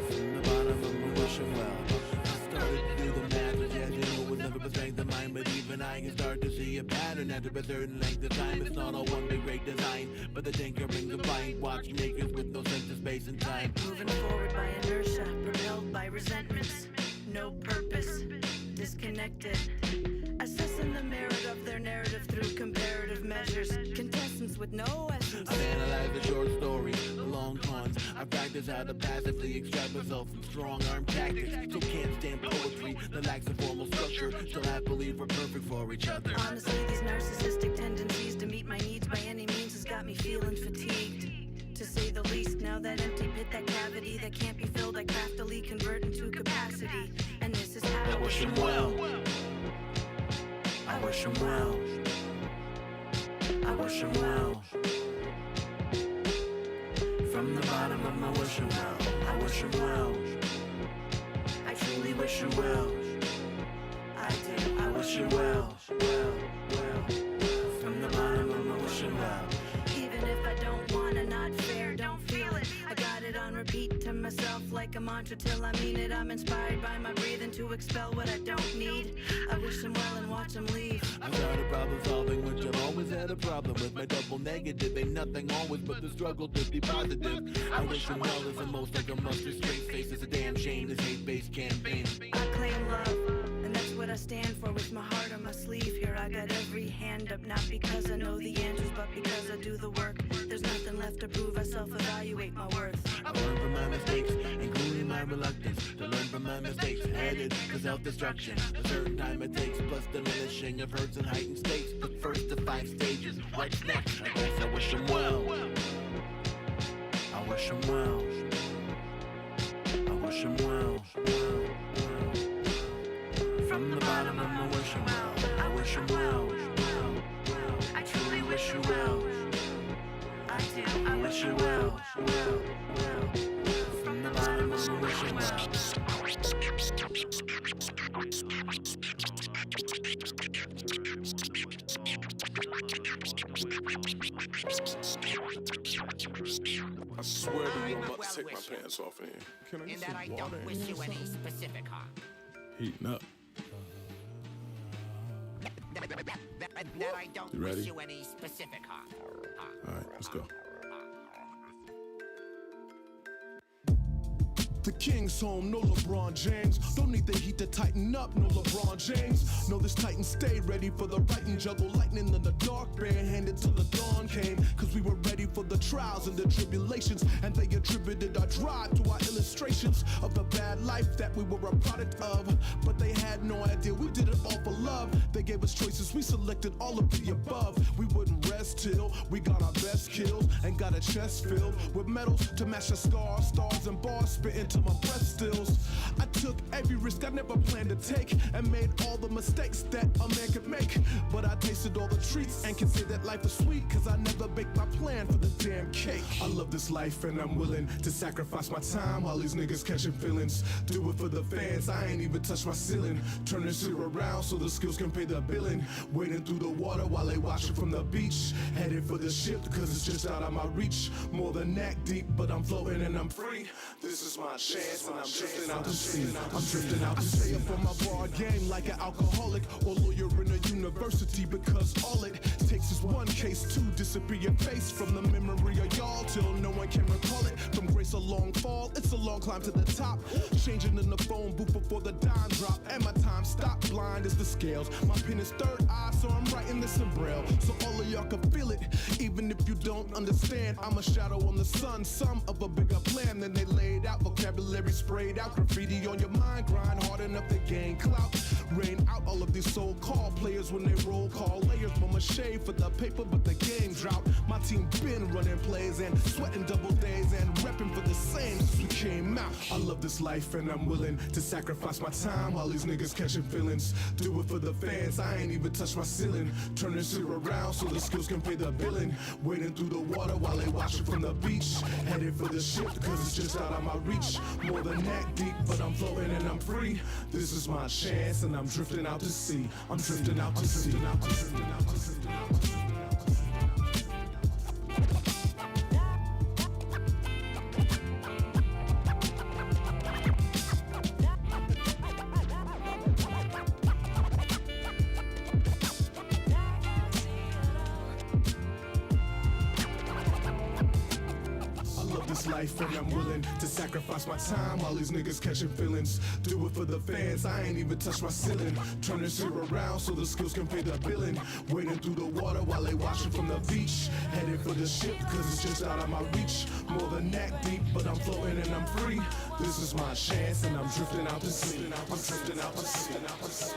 From the bottom of my wish him well. I started to do the math, which as you know would never perfect the mind, but even I can start to see a pattern after a certain length of time. It's not all one big great design, but the tinkering combined, watching makers with no sense of space and time. Moving forward by inertia, propelled by resentments, no purpose, disconnected. Assessing the merit of their narrative through comparative measures. Contestants with no essence. I've analyzed the short stories, the long cons. I practice how to passively extract myself from strong-arm tactics. So can't stand poetry that lacks a formal structure. Still I believe we're perfect for each other. Honestly, these narcissistic tendencies to meet my needs by any means has got me feeling fatigued. To say the least, now that empty pit, that cavity that can't be filled, I craftily convert into capacity. And this is how I wish him well. I wish him well. I wish him well. From the bottom of my wish him well. I wish him well. I truly wish you well. I do. I wish you well. Well. From the bottom of my wish him well. Even if I don't wanna, not fair, don't feel it. I got it on repeat to myself like a mantra till I mean it. I'm inspired by my breathing to expel what I don't need. I wish him well and watch him leave. I started problem solving, which I've always had a problem with. My double negative ain't nothing always but the struggle to be positive. I wish him well is the most like a mustard straight face. It's a damn shame this hate-based campaign. I claim love, and that's what I stand for with my heart on my sleeve. Here I got every hand up, not because I know the answers, but because I do the work. There's nothing left to prove, I self-evaluate my worth. I learn from my mistakes, including my reluctance to learn from my mistakes, headed to self-destruction. A certain time it takes, plus diminishing of hurts and heightened states. The first of 5 stages, what's next? I guess I wish him well. I wish him well. I wish him well. From the bottom of my wish him well. I wish him well. I truly Wish you well. I do. I wish you well. From the bottom of my wish him well. I swear to you, I'm about to take my pants off in here. Can I In get that I some water don't in wish here you or any something? specific harm. Heating up. That I don't You ready? wish you any specific harm. All right, let's go. The King's home, no LeBron James. Don't need the heat to tighten up, no LeBron James. No, this Titan stayed ready for the right and juggle lightning in the dark, barehanded till the dawn came. Cause we were ready for the trials and the tribulations, and they attributed our drive to our illustrations of the bad life that we were a product of. But they had no idea we did it all for love. They gave us choices, we selected all of the above. We wouldn't rest till we got our best kills and got a chest filled with medals to match the scars, stars and bars spitting to my breath stills. I took every risk I never planned to take and made all the mistakes that a man could make. But I tasted all the treats and can say that life was sweet, cause I never baked my plan for the damn cake. I love this life and I'm willing to sacrifice my time while these niggas catching feelings. Do it for the fans, I ain't even touch my ceiling. Turn this shit around so the skills can pay the the billing. Wading through the water while they watching from the beach. Headed for the ship cause it's just out of my reach. More than neck deep, but I'm floating and I'm free. This is my chance and I'm drifting out to sea. I'm drifting out to sea. I stay up on my broad game like an alcoholic or lawyer in a university, because all it takes is one case to disappear your face from the memory of y'all till no one can recall it. From grace a long fall, it's a long climb to the top. Changing in the phone booth before the dime drop, and my time stopped. Blind as the scales. My pen is third eye, so I'm writing this in braille, so all of y'all can feel it, even if you don't understand. I'm a shadow on the sun, some of a bigger plan than they laid out. Vocabulary sprayed out, graffiti on your mind. Grind hard enough to gain clout. Rain out all of these so-called players when they roll call layers. Mama shade for the paper, but the game drought. My team been running plays and sweating double days and repping for the same since we came out. I love this life and I'm willing to sacrifice my time while these niggas catching feelings. Do it for the fans, I ain't even touch my ceiling. Turning shit around so the skills can pay the billing. Wading through the water while they watching from the beach. Headed for the ship cause it's just out of my reach. More than neck deep, but I'm floating and I'm free. This is my chance and I'm drifting out to sea. I'm drifting out to sea. I'm drifting out to sea. Life and I'm willing to sacrifice my time while these niggas catching feelings. Do it for the fans, I ain't even touch my ceiling. Turning shit around so the skills can pay the billing. Wading through the water while they watching from the beach. Headed for the ship cause it's just out of my reach. More than neck deep, but I'm floating and I'm free. This is my chance and I'm drifting out to sea. I'm drifting out to sea. I'm drifting out to sea.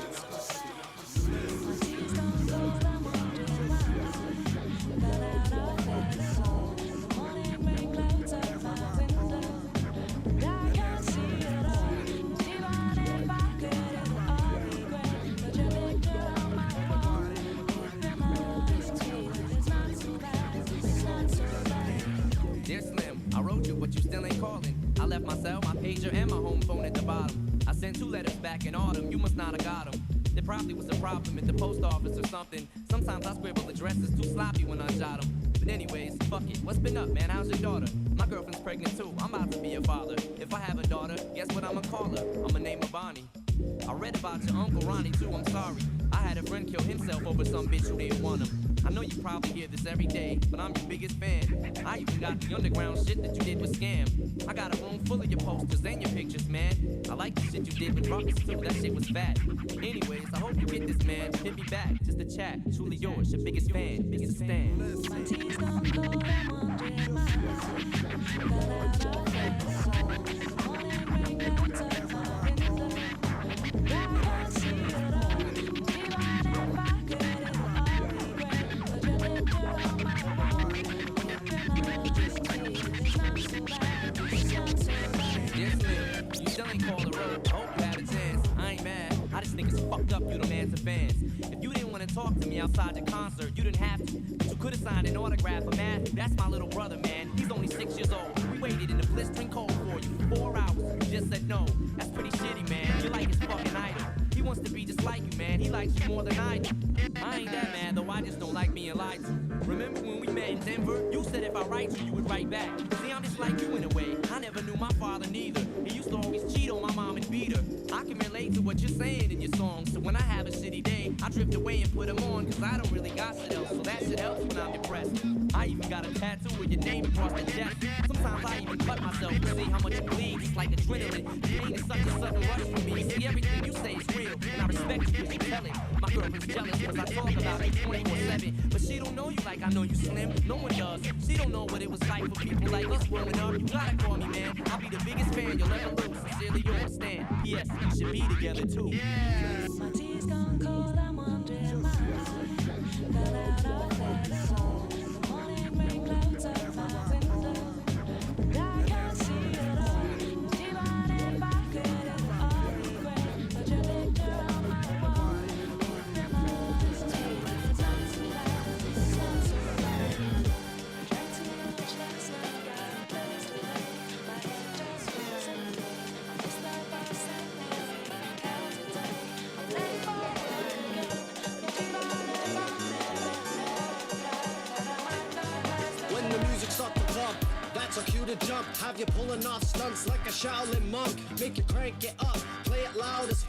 Dear Slim, I wrote you, but you still ain't calling. I left my cell, my pager, and my home phone at the bottom. I sent 2 letters back in autumn, you must not have got them. There probably was a problem at the post office or something. Sometimes I scribble addresses too sloppy when I jot them. But anyways, fuck it, what's been up, man? How's your daughter? My girlfriend's pregnant too, I'm about to be a father. If I have a daughter, guess what I'ma call her? I'ma name her Bonnie. I read about your Uncle Ronnie too, I'm sorry. I had a friend kill himself over some bitch who didn't want him. I know you probably hear this every day, but I'm your biggest fan. I even got the underground shit that you did with Scam. I got a room full of your posters and your pictures, man. I like the shit you did with Ruckus too, that shit was fat. Anyways, I hope you get this, man. Hit me back, just a chat. Truly yours, your biggest fan, biggest Stan. My tea's gone cold, I'm wondering my got out of bed, so morning rain clouds up my window. I can't see it all, even if I could, it would all be great. But your picture on my wall, just it's not so bad, it's not so bad. Yes, Slim, you still ain't called a road. Hope you had a chance. I ain't mad. I just think it's fucked up you don't answer fans. If you didn't want to talk to me outside the concert, you didn't have to. But you could have signed an autograph for Matthew. That's my little brother, man. He's only 6 years old. We waited in the blistering cold for you for 4 hours. You just said no. That's pretty shitty, man. You're like his fucking idol. He wants to be just like you, man. He likes you more than I do. I ain't that mad, though. I just don't like being lied to. Remember when we met in Denver? You said if I write you would write back. See, I'm just like you in a way. I never knew my father neither. He used to always cheat on my mom and beat her. I can relate to what you're saying in your songs. So when I have a shitty day, I drift away and put them on. Cause I don't really got shit else. So that shit helps when I'm depressed. I even got a tattoo with your name across the chest. Sometimes I even cut myself to see how much it bleeds. It's like adrenaline. Pain is such a sudden rush for me. See, everything you say is real. And I respect you because you tell it. My girlfriend's jealous because I talk about it 24/7. But she don't know you like I know you, Slim. No one does. She don't know what it was like for people like us growing up. You gotta call me, man. I'll be the biggest fan you'll ever lose. Sincerely yours, Stan. P.S. We should be together too. Yeah. My tea's gone cold, I'm wondering my got out of bed, so morning rain clouds up my window. I can't see it all, even if I could, it would all be great. But your picture on my wall, it's not so bad, it's not so bad. I drank too much last night, got a place to lay. My head just feels empty. I missed that bus and everything out today. I'm late for work again. Have you pulling off stunts like a Shaolin monk? Make you crank it up, play it loud as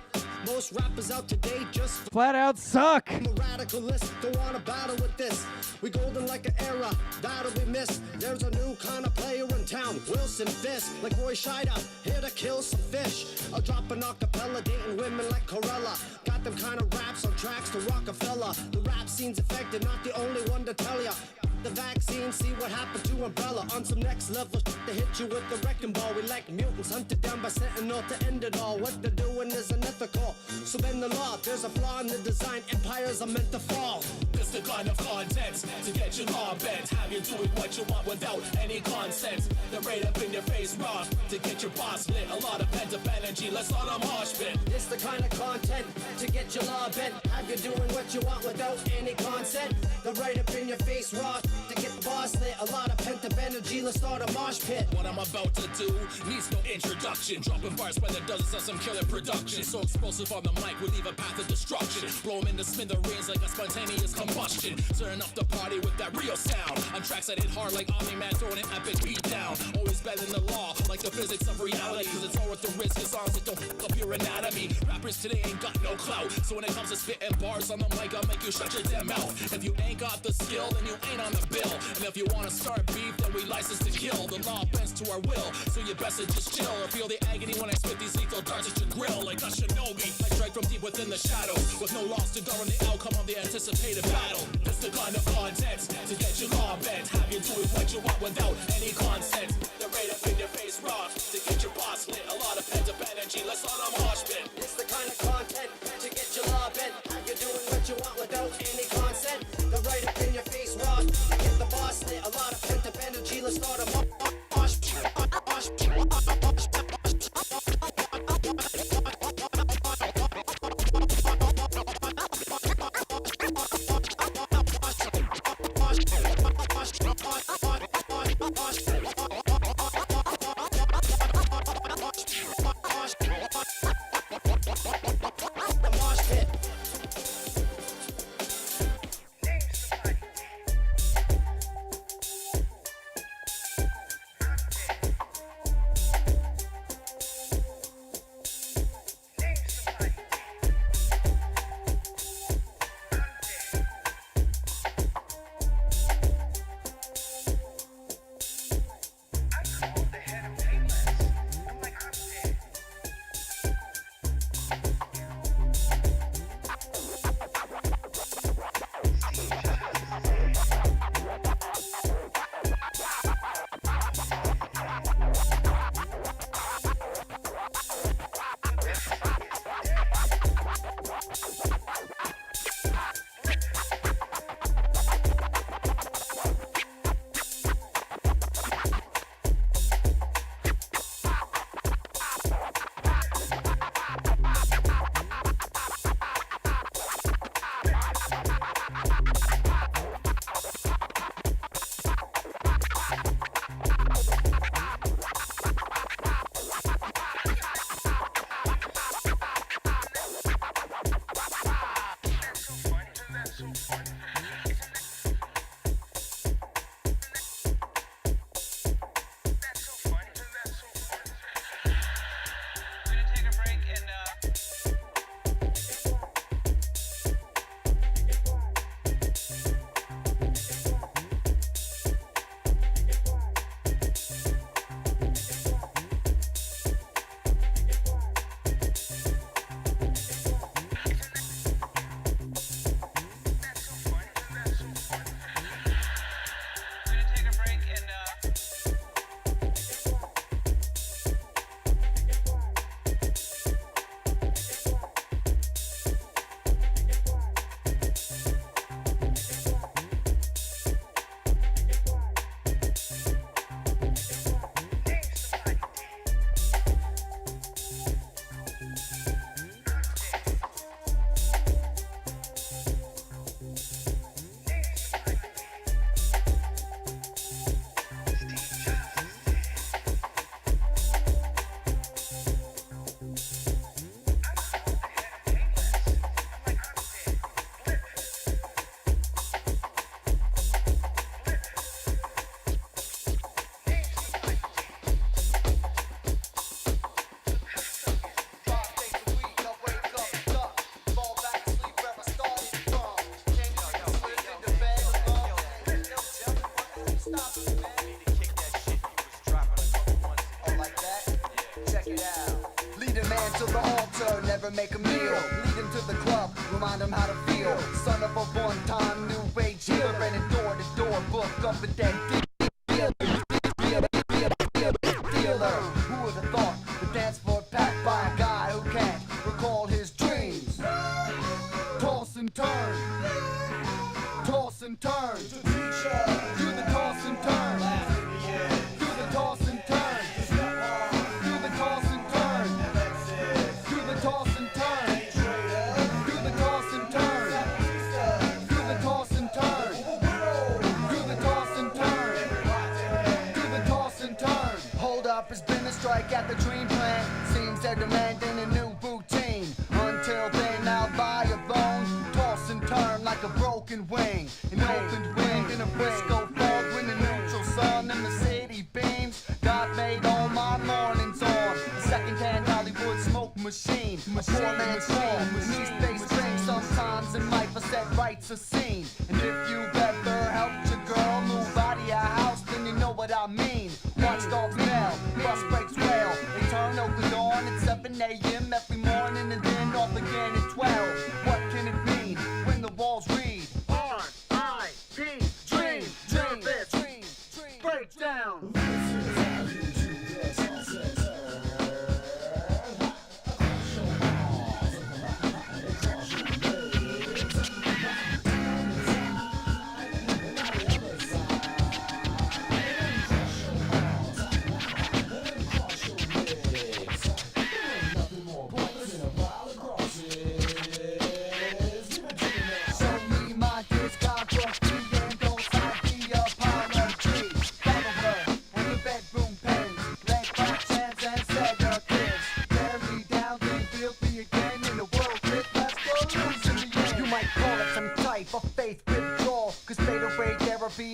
most rappers out today just flat out suck. I'm a radicalist, don't wanna battle with this. We golden like an era, that'll be missed. There's a new kind of player in town, Wilson Fisk, like Roy Scheider, here to kill some fish. I'll drop an acapella, dating women like Corella. Got them kind of raps on tracks to Rockefeller. The rap scene's affected, not the only one to tell ya. The vaccine, see what happened to Umbrella. On some next level to hit you with the wrecking ball. We like mutants hunted down by Sentinel to end it all. What they're doing is unethical, so bend the law. There's a flaw in the design, empires are meant to fall. This the kind of content to get your law bent. Have you doing what you want without any consent. The right up in your face raw to get your boss lit. A lot of pent up energy, let's start a mosh pit. It's the kind of content to get your law bent. Have you doing what you want without any consent. The right up in your face raw to get the boss lit. A lot of pent up energy, let's start a mosh pit. What I'm about to do needs no introduction. Dropping bars by the dozens of some killer production. So explosive on the mic, we leave a path of destruction. Blow 'em into smithereens like a spontaneous combustion. Turn up the party with that real sound. On tracks that hit hard like Omni-Man throwing an epic beat down. Always bending the law like the physics of reality. Cause it's all worth the risk as long as it don't f*** up your anatomy. Rappers today ain't got no clout. So when it comes to spitting bars on the mic, I'll make you shut your damn mouth. If you ain't got the skill, then you ain't on the bill. And if you wanna start beef, then we license to kill. The law bends to our will, so you best to just chill. Or feel the agony when I spit these lethal darts at your grill. Like a shinobi, I strike from deep within the shadows. With no loss to govern the outcome of the anticipated battle. That's the kind of content to get your law bent. Have you doing what you want without any consent. The right up in your face raw to get your boss lit. A lot of pent up energy, let's start a mosh pit. It's the kind of content to get your law bent. Have you doing what you want without any consent. The right up in your face raw to get the boss lit. A lot of pent up energy, let's start a mosh pit. to the altar, never make a meal. Lead him to the club, remind him how to feel. Son of a one-time new age healer, and a door-to-door book up at that dealer. Who would have thought the dance floor packed by a guy who can't recall his dreams? Toss and turn, toss and turn. Do the toss and turn. Do the toss and turn. Do the toss and turn. Do the toss and turn. Do the toss and turn. Do the toss and turn. Do the toss and turn. Do the toss and turn. Hold up, it's been a strike at the dream plant. Seems they're demanding a new routine. Until then, I'll buy a bone. Toss and turn like a broken wing. An opened wing in a Frisco fog when the neutral sun and the city beams. God made all my mornings on a second-hand Hollywood smoke machine. A four-man song, knees face string. Sometimes in life a set writes a scene. And if you've ever helped your girl move out of your house, then you know what I mean. Watchdogs bell, bus breaks well. They turn Oakland on at 7 a.m. every morning and then off again at 12. What can it mean when the walls read? R.I.P. Dream, dream, this, break down.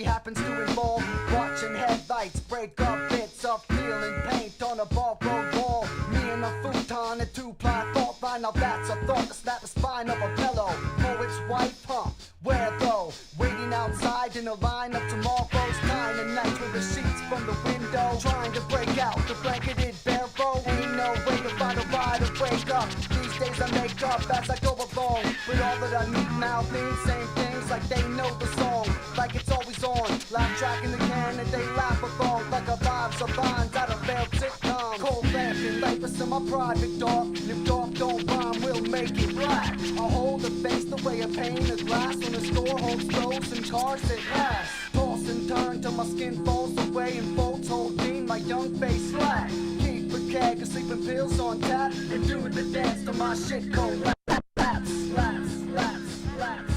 Happens to involve watching headlights break up bits of peeling paint on a barcode wall. Me and a futon, a two-ply thought line. Now that's a thought to snap the spine of a pillow. Poet's wife, huh? Where though? Waiting outside in a line up tomorrow's time and nights with the sheets from the window. Trying to break out the blanketed barefoot. Ain't no way to find a ride to wake up. These days I make up as I go along. But all that I need now means same things like they know the song. Like it's always on, laugh track in the can and they laugh along. Like a vibes of vines out of failed sitcom. Cold laughing, lapis in my private dark. And if dark don't rhyme, we'll make it black. I hold the face the way a pane of glass when the store holds clothes and cars that last. Toss and turn till my skin falls away and folds holding my young face slack. Keep a keg of sleeping pills on tap and do the dance to my shit cold laps, laps, laps, laps, laps.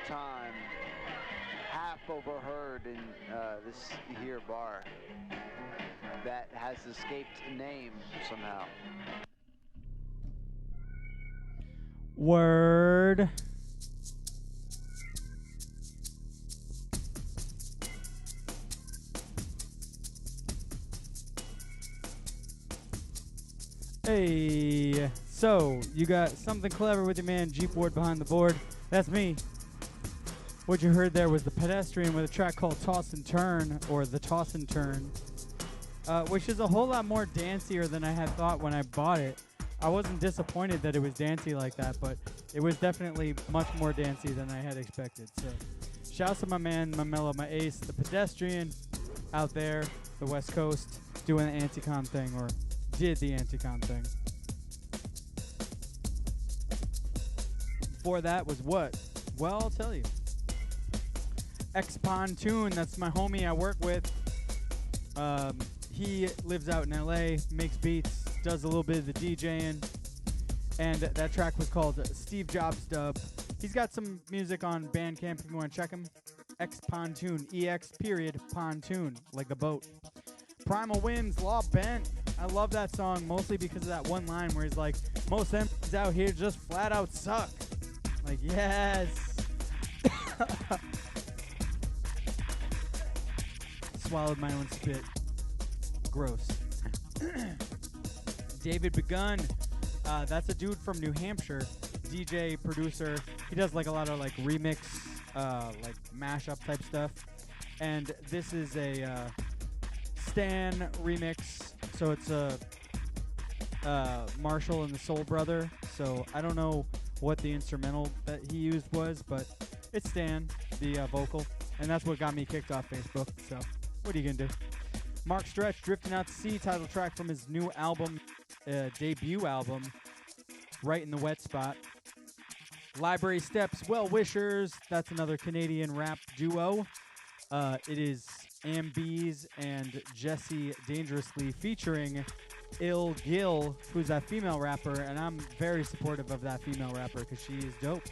Time half overheard in this here bar that has escaped name somehow. Word. Hey, so you got something clever with your man G-board behind the board. That's me. What you heard there was the Pedestrian with a track called Toss and Turn, or The Toss and Turn, which is a whole lot more dancier than I had thought when I bought it. I wasn't disappointed that it was dancey like that, but it was definitely much more dancey than I had expected. So, shouts to my man, my mellow, my ace, the Pedestrian out there, the West Coast, doing the anti-con thing, or did the anti-con thing. Before that was what? Well, I'll tell you. X Pontoon, that's my homie I work with. He lives out in LA, makes beats, does a little bit of the DJing, and that track was called Steve Jobs Dub. He's got some music on Bandcamp if you want to check him. X Pontoon, EX period Pontoon, like a boat. Primal Winds, Law Bent. I love that song mostly because of that one line where he's like, most MCs out here just flat out suck. Like, yes. Swallowed my own spit. Gross. David Begun. That's a dude from New Hampshire. DJ, producer. He does like a lot of like remix, like mashup type stuff. And this is a Stan remix. So it's a Marshall and the Soul Brother. So I don't know what the instrumental that he used was, but it's Stan, the vocal. And that's what got me kicked off Facebook. So what are you going to do? Mark Stretch, Drifting Out to Sea, title track from his new album, debut album, Right in the Wet Spot. Library Steps, Well Wishers, that's another Canadian rap duo. It is Ambees and Jesse Dangerously featuring Il Gil, who's that female rapper, and I'm very supportive of that female rapper because she is dope.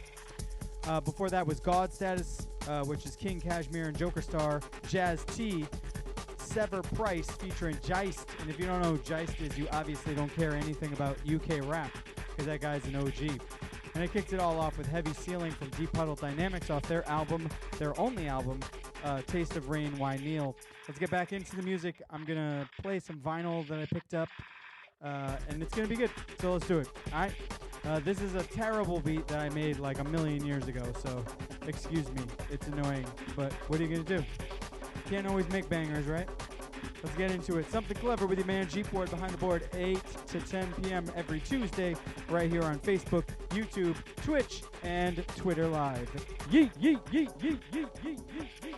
Before that was God Status, which is King Kashmir and Joker Star, Jazz T, Sever Price featuring Geist. And if you don't know who Geist is, you obviously don't care anything about UK rap because that guy's an OG. And I kicked it all off with Heavy Ceiling from Deep Puddle Dynamics off their album, their only album, Taste of Rain, Why Kneel. Let's get back into the music. I'm going to play some vinyl that I picked up, and it's going to be good. So let's do it. All right? This is a terrible beat that I made like a million years ago, so excuse me. It's annoying, but what are you going to do? Can't always make bangers, right? Let's get into it. Something Clever with your man G-Board behind the board, 8 to 10 p.m. every Tuesday, right here on Facebook, YouTube, Twitch, and Twitter Live. Yeet, yeet, yeet, yeet, yeet, yeet, yeet, yeet, yeet.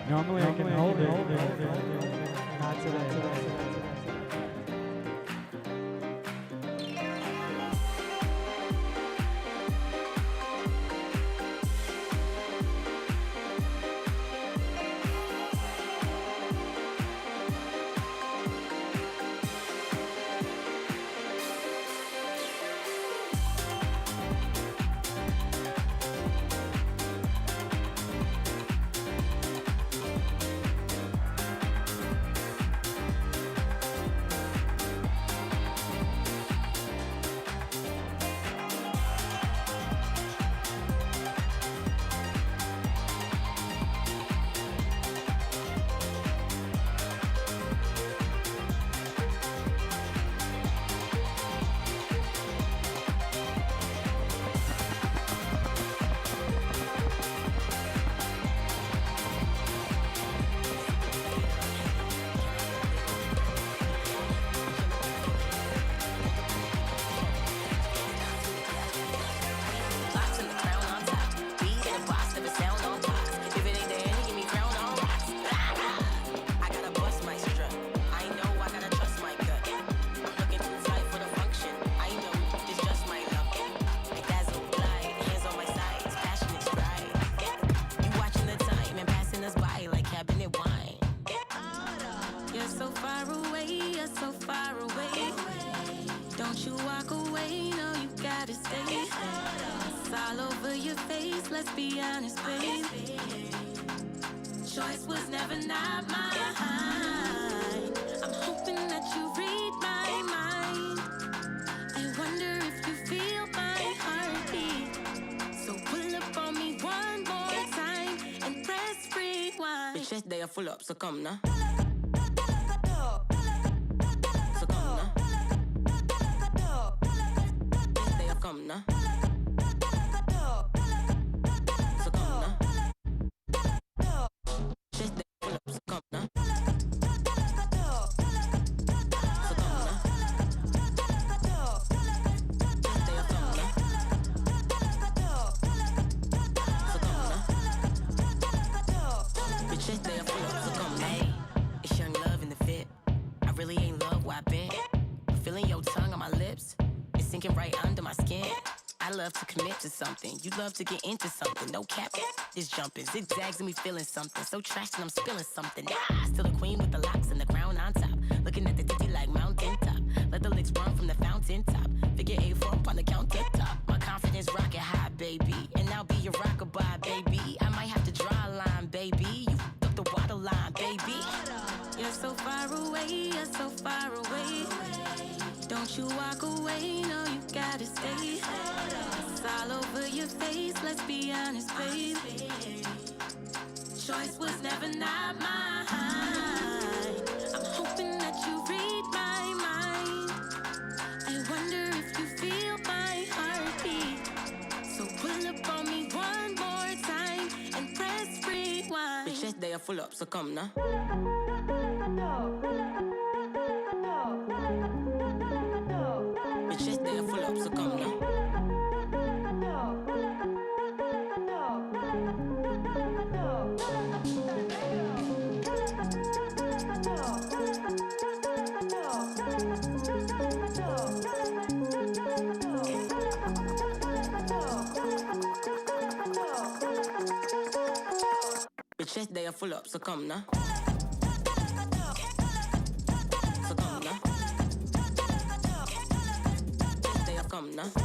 Normally I can hold it. Not today. Let's be honest, baby. Choice was never not mine. I'm hoping that you read my mind. I wonder if you feel my heartbeat. So pull up on me one more time and press rewind. Bitch, yes, they are full up, so come now. They are come now. I love to commit to something. You love to get into something. No cap, it's jumping. Zigzags and me feeling something. So trashed and I'm spilling something. Still a queen with the locks and the crown on top. Looking at the titty like mountain top. Let the licks run from the fountain top. Figure 8-4 up on the countertop. My confidence rocket high, baby. And I'll be your rockabye, baby. I might have to draw a line, baby. You f***ed up the water line, baby. You're so far away, you're so far away. Don't you walk away, no, you gotta stay. It's all over your face, let's be honest, baby. Choice was never not mine. I'm hoping that you read my mind. I wonder if you feel my heartbeat. So pull up on me one more time and press rewind. Bitch, yes, they are full up, so come now. Bitch, yes, they are full up, so come now. Bitch, yes, they are full up, so come now. So come now. They have come now. So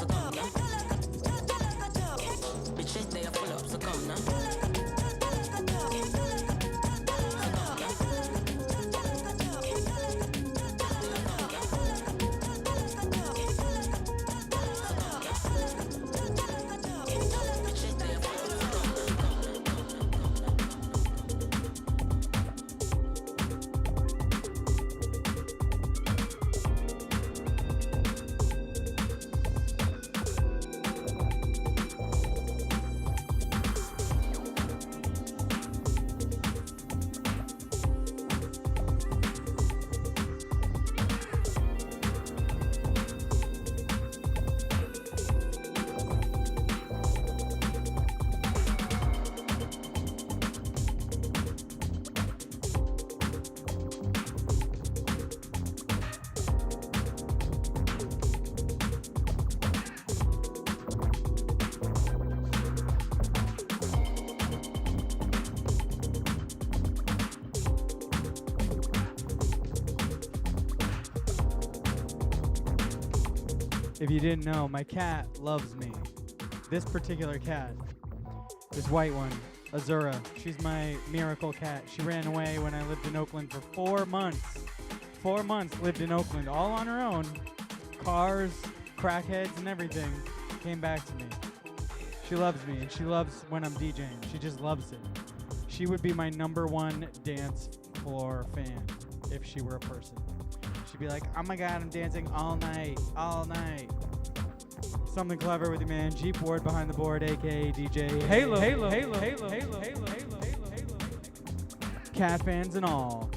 come now. Bitch, yes, they are full up, so come now. If you didn't know, my cat loves me. This particular cat, this white one, Azura, she's my miracle cat. She ran away when I lived in Oakland for 4 months. 4 months lived in Oakland, all on her own. Cars, crackheads, and everything. Came back to me. She loves me, and she loves when I'm DJing. She just loves it. She would be my #1 dance floor fan if she were a person. She'd be like, oh my God, I'm dancing all night, all night. Something clever with you, man. Jeep Ward behind the board, aka DJ Halo. Cat fans and all.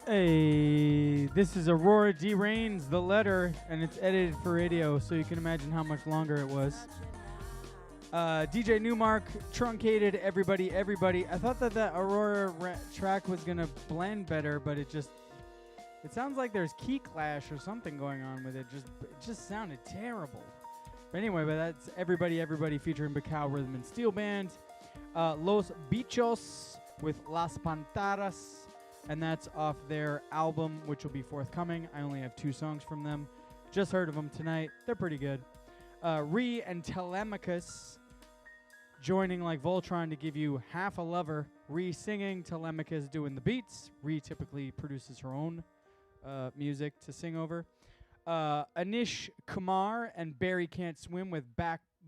Hey, this is Aurora D. Rains, The Letter, and it's edited for radio, so you can imagine how much longer it was. DJ Newmark, Truncated, Everybody. I thought that Aurora track was going to blend better, but it sounds like there's key clash or something going on with it. It just sounded terrible. But anyway, that's Everybody featuring Bacao Rhythm and Steel Band. Los Bichos with Las Pantaras. And that's off their album, which will be forthcoming. I only have 2 songs from them. Just heard of them tonight. They're pretty good. Ree and Telemachus joining like Voltron to give you half a lover. Ree singing, Telemachus doing the beats. Ree typically produces her own music to sing over. Anish Kumar and Barry Can't Swim with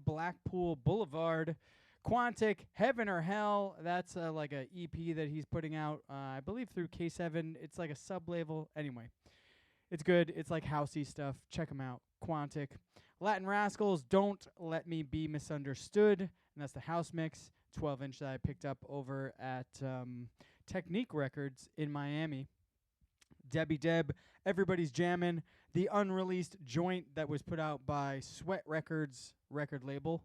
Blackpool Boulevard. Quantic, Heaven or Hell, that's like a EP that he's putting out, I believe through K7. It's like a sub-label. Anyway, it's good. It's like housey stuff. Check them out. Quantic. Latin Rascals, Don't Let Me Be Misunderstood, and that's the house mix, 12-inch that I picked up over at Technique Records in Miami. Debbie Deb, Everybody's Jammin', the unreleased joint that was put out by Sweat Records record label.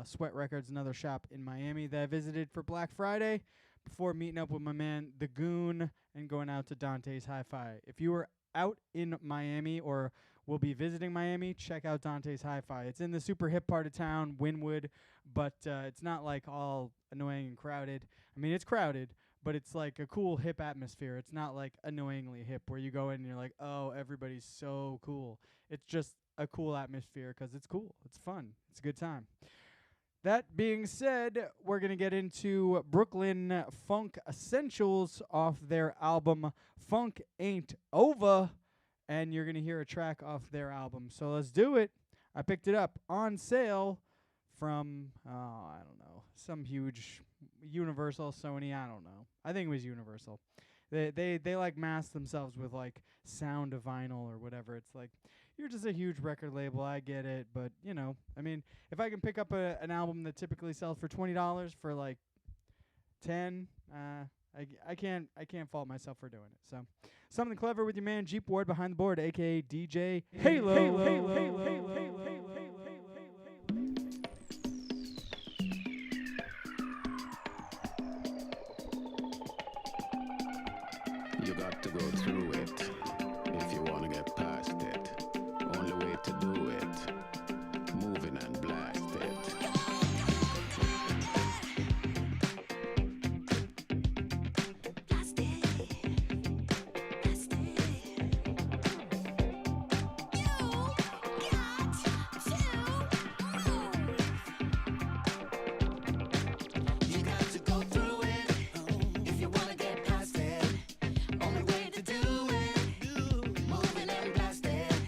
Sweat Records, another shop in Miami that I visited for Black Friday before meeting up with my man, The Goon, and going out to Dante's Hi-Fi. If you were out in Miami or will be visiting Miami, check out Dante's Hi-Fi. It's in the super hip part of town, Wynwood, but it's not like all annoying and crowded. I mean, it's crowded, but it's like a cool hip atmosphere. It's not like annoyingly hip where you go in and you're like, oh, everybody's so cool. It's just a cool atmosphere because it's cool. It's fun. It's a good time. That being said, we're going to get into Brooklyn Funk Essentials off their album Funk Ain't Over, and you're going to hear a track off their album. So let's do it. I picked it up on sale from, I don't know, some huge Universal, Sony, I don't know. I think it was Universal. They like mask themselves with like Sound of Vinyl or whatever. It's like, you're just a huge record label, I get it, but you know, I mean, if I can pick up an album that typically sells for $20 for like 10, I can't fault myself for doing it. So, something clever with your man Jeep Ward behind the board, aka DJ Halo. You got to go through it if you want to get past it. Only way to do it, moving and blast it. You got to go through it if you wanna get past it. Only way to do it, moving and blast it.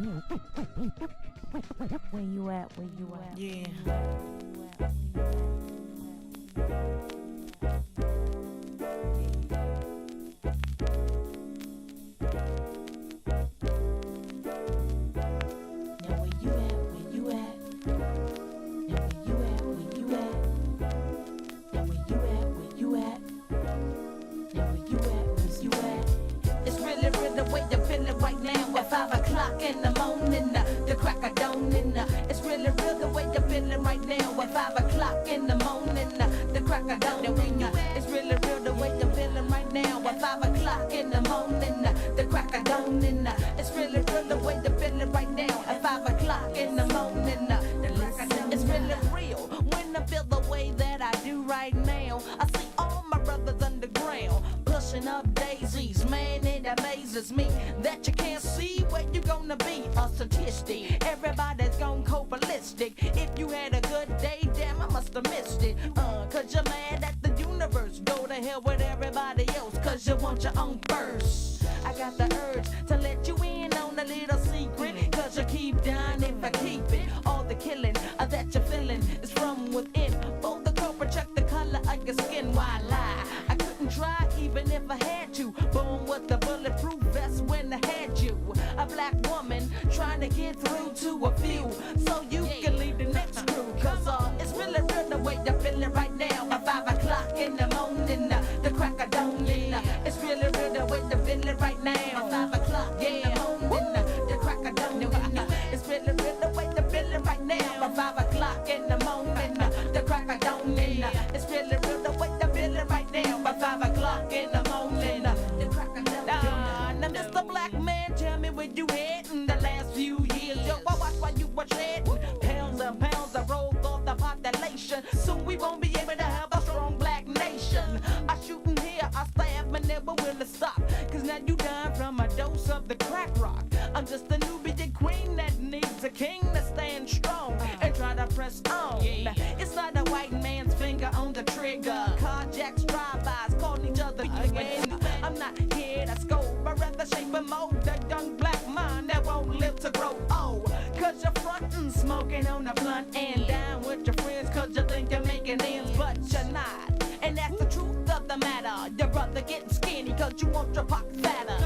Where you at? Where you at? Yeah. Now where you at? Where you at? Now where you at? Where you at? Now where you at? Where you at? Now where you at? Where you at? It's really real the way you're feeling right now at 5 o'clock in the morning. The crack of dawn in. It's really real the way you're feeling right now at 5 o'clock in the morning. The crack of dawn in. It's really real the way you're feeling right now at 5 o'clock in the morning. The crack of dawn in. It's really real the way you're feeling right now at 5 o'clock in the morning. It's really real when I feel the way that I do right now. I see all my brothers underground pushing up daisies. Man, it amazes me that you can't see where you're gonna be. A statistic, everybody's gone cold ballistic. If you had a good day, damn, I must have missed it. Cause you're mad at the universe. Go to hell with everybody else, cause you want your own first. I got the urge to let you in on a little secret, cause you keep dying if I keep it. All the killing that you're feeling is from within. Both the culprit, check the color of your skin. Why lie? I couldn't try even if I had to. Boom with the bulletproof vest when I had you. A black woman trying to get through to a few, so you can lead the next crew. Cause it's really real the way you're feeling right now at 5 o'clock in the morning. The crack of dawn in. It's really real the way you're feeling right now at 5 o'clock in the morning. The crack of dawn in. It's really real the way you're feeling right now at 5 o'clock in the morning. The crack of dawn in. It's really real the way you're feeling right now at 5 o'clock in the morning. The crack of dawn in. Now Mr. Black Man, tell me where you heading the last few years. Yo, I watch while you were shedding pounds and pounds of rolled off the population. Soon we won't be able to have a strong black nation. I shootin' here, I stab and never will to stop. Cause now you dying from a dose of the crack rock. I'm just a Nubian queen that needs a king to stand strong and try to press on. It's not a white man's finger on the trigger. Carjacks, drive-bys, calling each other again. I'm not here to scold, but rather shape and mold the young black mind that won't live to grow old. Cause you're frontin', smoking on the blunt and down with your friends cause you think you're making ends, but you're not. And that's the truth of the matter. Your brother getting skinny cause you want your pockets fatter.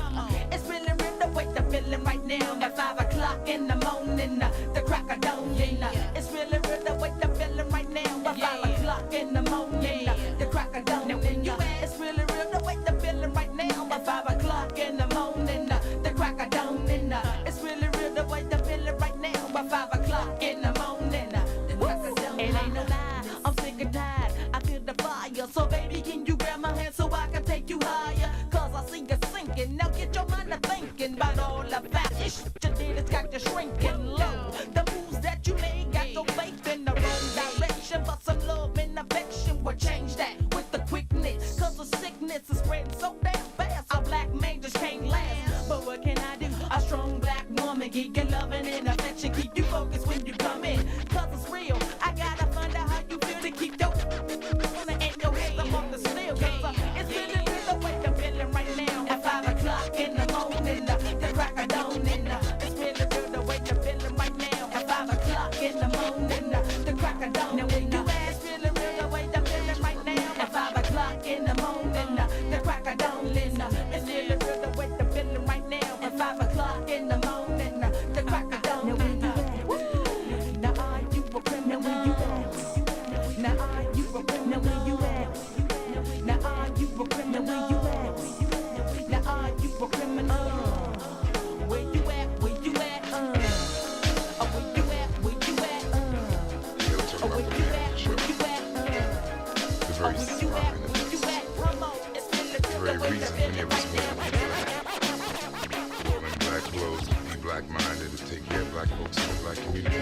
It's really real the way you're feeling right now at 5 o'clock in the morning. The crack of dawn in. It's really real the way you're feeling right now at 5 o'clock in the morning. The crack of dawn in. It's really real the way you're feeling right now at 5 o'clock in the morning. The crack of dawn in. It's really real the way you're feeling right now at 5 o'clock in the morning. The crack of dawn in. It ain't no lie, I'm sick and tired. I feel the fire, so baby can you grab my hand so I can take you higher? Cause I see you sinking, now get your mind to thinking about all the bad shit you did, it's got you shrinking low. The moves that you made got your faith in the wrong direction, but some love and affection will change that with the quickness. Cause the sickness is spreading so damn fast, a black man just can't last. But what can I do? A strong black woman, get your loving and affection, keep you focused when you come in. Cause it's real, I gotta find out how you feel to keep your and your head up on the steel. Cause it's really real the way you're feeling right now at 5 o'clock in the morning. The crack of dawn in. It's really real the way you're feeling right now at 5 o'clock in the morning. The crack of dawn in. It's really real the way you're feeling right now at 5 o'clock in the morning. The crack of dawn in. It's really real the way you're feeling right now at 5 o'clock in the morning. The crack of dawn in. Now are you a criminal? Now are you a criminal? Where you at? Now are you a criminal? Where you at? Now are you a criminal? Where you at? Where you at? Where you at? Where you at? Where you at? Where you at? The very reason many of us wear black clothes, be black-minded, to take care of black folks in the black community.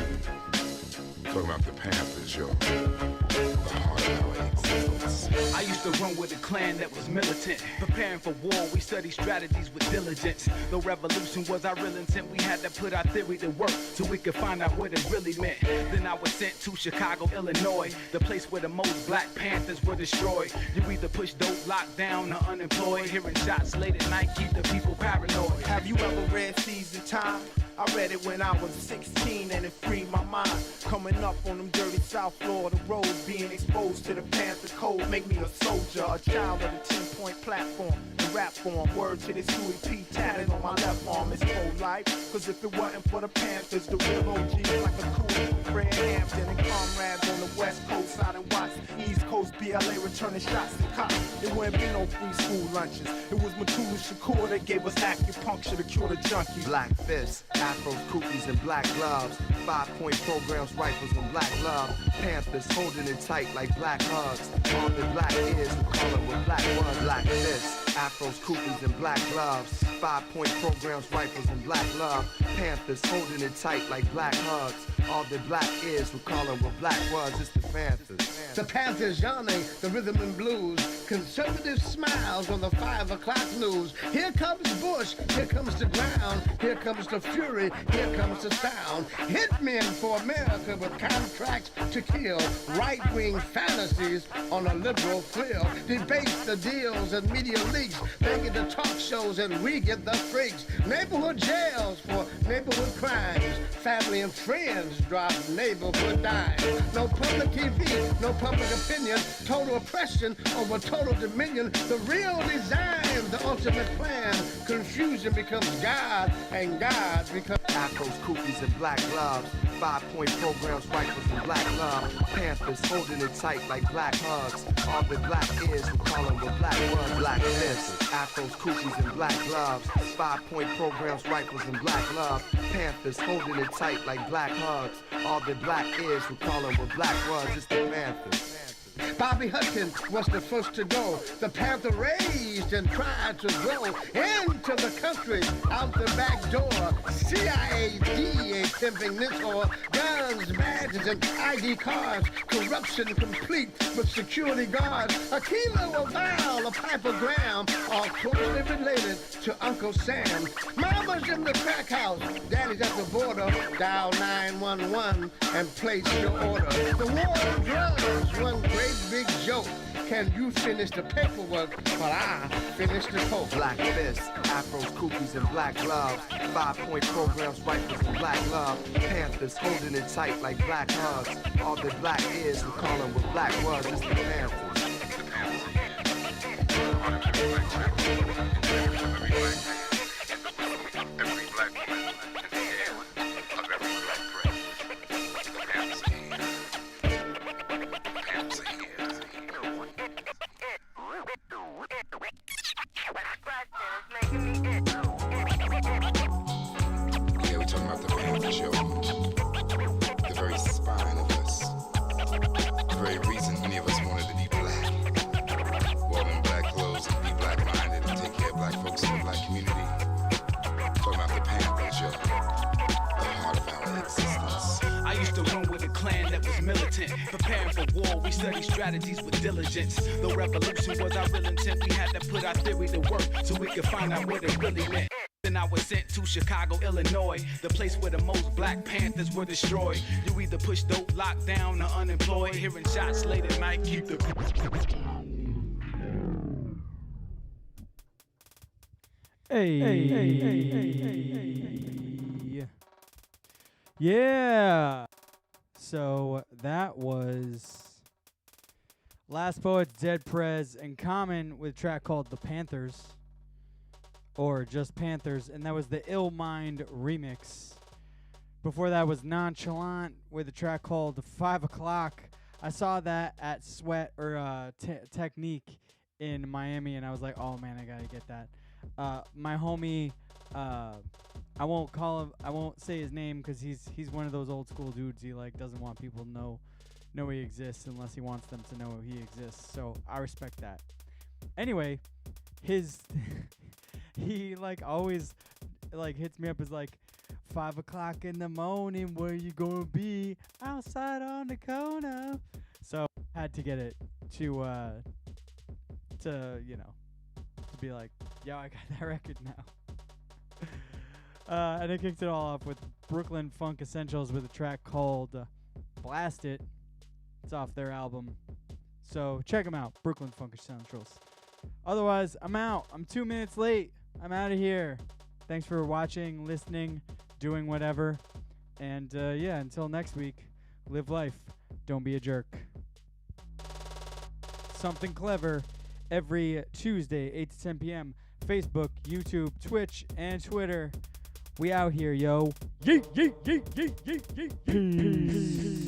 Talking about the Panthers, yo. The heart of our existence. I used to run with a clan that was militant. Preparing for war, we studied strategies with diligence. Though revolution was our real intent, we had to put our theory to work so we could find out what it really meant. Then I was sent to Chicago, Illinois, the place where the most Black Panthers were destroyed. You either push dope, locked down, or unemployed. Hearing shots late at night keep the people paranoid. Have you ever read Season Time? I read it when I was 16 and it freed my mind. Coming up on them dirty South Florida roads, being exposed to the Panther code, make me a soldier, a child of the 10-point platform. Rap form, word to this Huey P tatted on my left arm. It's cold life, cause if it wasn't for the Panthers, the real OGs like a cool Fred Hampton and comrades on the West Coast out and watch the East Coast BLA returning shots to cops. It wouldn't be no free school lunches. It was Matula Shakur that gave us acupuncture to cure the junkies. Black fists, afros, kookies, and black gloves. 5-point programs, rifles, and black love. Panthers holding it tight like black hugs. All the black is who call it with black ones. Black fists, afros, kookies, and black gloves. 5-point programs, rifles, and black love. Panthers holding it tight like black hugs. All the black is who call it with black was. It's the Panthers. The Panthers yawning, the rhythm and blues. Conservative smiles on the 5 o'clock news. Here comes Bush, here comes the ground. Here comes the fury, here comes the sound. Hitmen for America with contracts to kill. Right-wing fantasies on a liberal thrill. Debates, the deals, and media leaks. They get the talk shows and we get the freaks. Neighborhood jails for neighborhood crimes. Family and friends drop neighborhood dimes. No public TV, no public opinion. Total oppression over total dominion. The real design, the ultimate plan. Confusion becomes God, and God becomes Afros, kookies, and black gloves. 5-point programs, rifles, and black love. Panthers holding it tight like black hugs. All the black is who call them with black ones. Black fists, afros, kookies, and black gloves. 5-point programs, rifles, and black love. Panthers holding it tight like black hugs. All the black is who call them with black ones. It's the Panthers. Bobby Hutton was the first to go. The Panther raised and tried to grow into the country out the back door. CIA, DEA pimping this whore. Guns, badges, and ID cards. Corruption complete with security guards. A kilo of Val, a pipe of Graham, all closely related to Uncle Sam. Mama's in the crack house. Daddy's at the border. Dial 911 and place your order. The war on drugs, one great big joke. Can you finish the paperwork while I finish the coke? Black fists, afros, kookies, and black gloves. 5-point programs, rifles, and black love. Panthers holding it tight like black hugs. All the black is who call them with black was. It's the Panthers. Every black woman is the heir of every black race. The Panthers are here. The Panthers are here. Yeah, we're talking about the Panther show. The very spine of us. The very reason many of us wanted to be black. Wear in black clothes and be black-minded and take care of black folks in the black community. Talking about the Panther show. The heart of our existence. I used to run with a clan that was militant. Preparing for war, we studied strategies with diligence. Though revolution was our real intent, we had to put our theory to work so we could find out what it really meant. Then I was sent to Chicago, Illinois, the place where the most Black Panthers were destroyed. You either push dope, locked down, or unemployed. Hearing shots late at night, keep the... Hey. Yeah. So that was Last Poets, Dead Prez, and Common with a track called The Panthers. Or just Panthers. And that was the Ill Mind remix. Before that was Nonchalant with a track called 5 O'Clock. I saw that at Sweat or Technique in Miami, and I was like, oh man, I gotta get that. My homie, I won't say his name because he's one of those old school dudes. He like doesn't want people to know he exists unless he wants them to know he exists. So I respect that. Anyway, he like always like hits me up as like 5 o'clock in the morning. Where you gonna be? Outside on the corner. So I had to get it to be like, yo, I got that record now. And I kicked it all off with Brooklyn Funk Essentials with a track called Blast It. It's off their album. So check them out, Brooklyn Funk Essentials. Otherwise, I'm out. I'm 2 minutes late. I'm out of here. Thanks for watching, listening, doing whatever. And yeah, until next week, live life. Don't be a jerk. Something clever every Tuesday, 8 to 10 p.m. Facebook, YouTube, Twitch, and Twitter. We out here, yo. Yeet, yeet, yeet, yeet, yeet, yeet, yeet. Peace.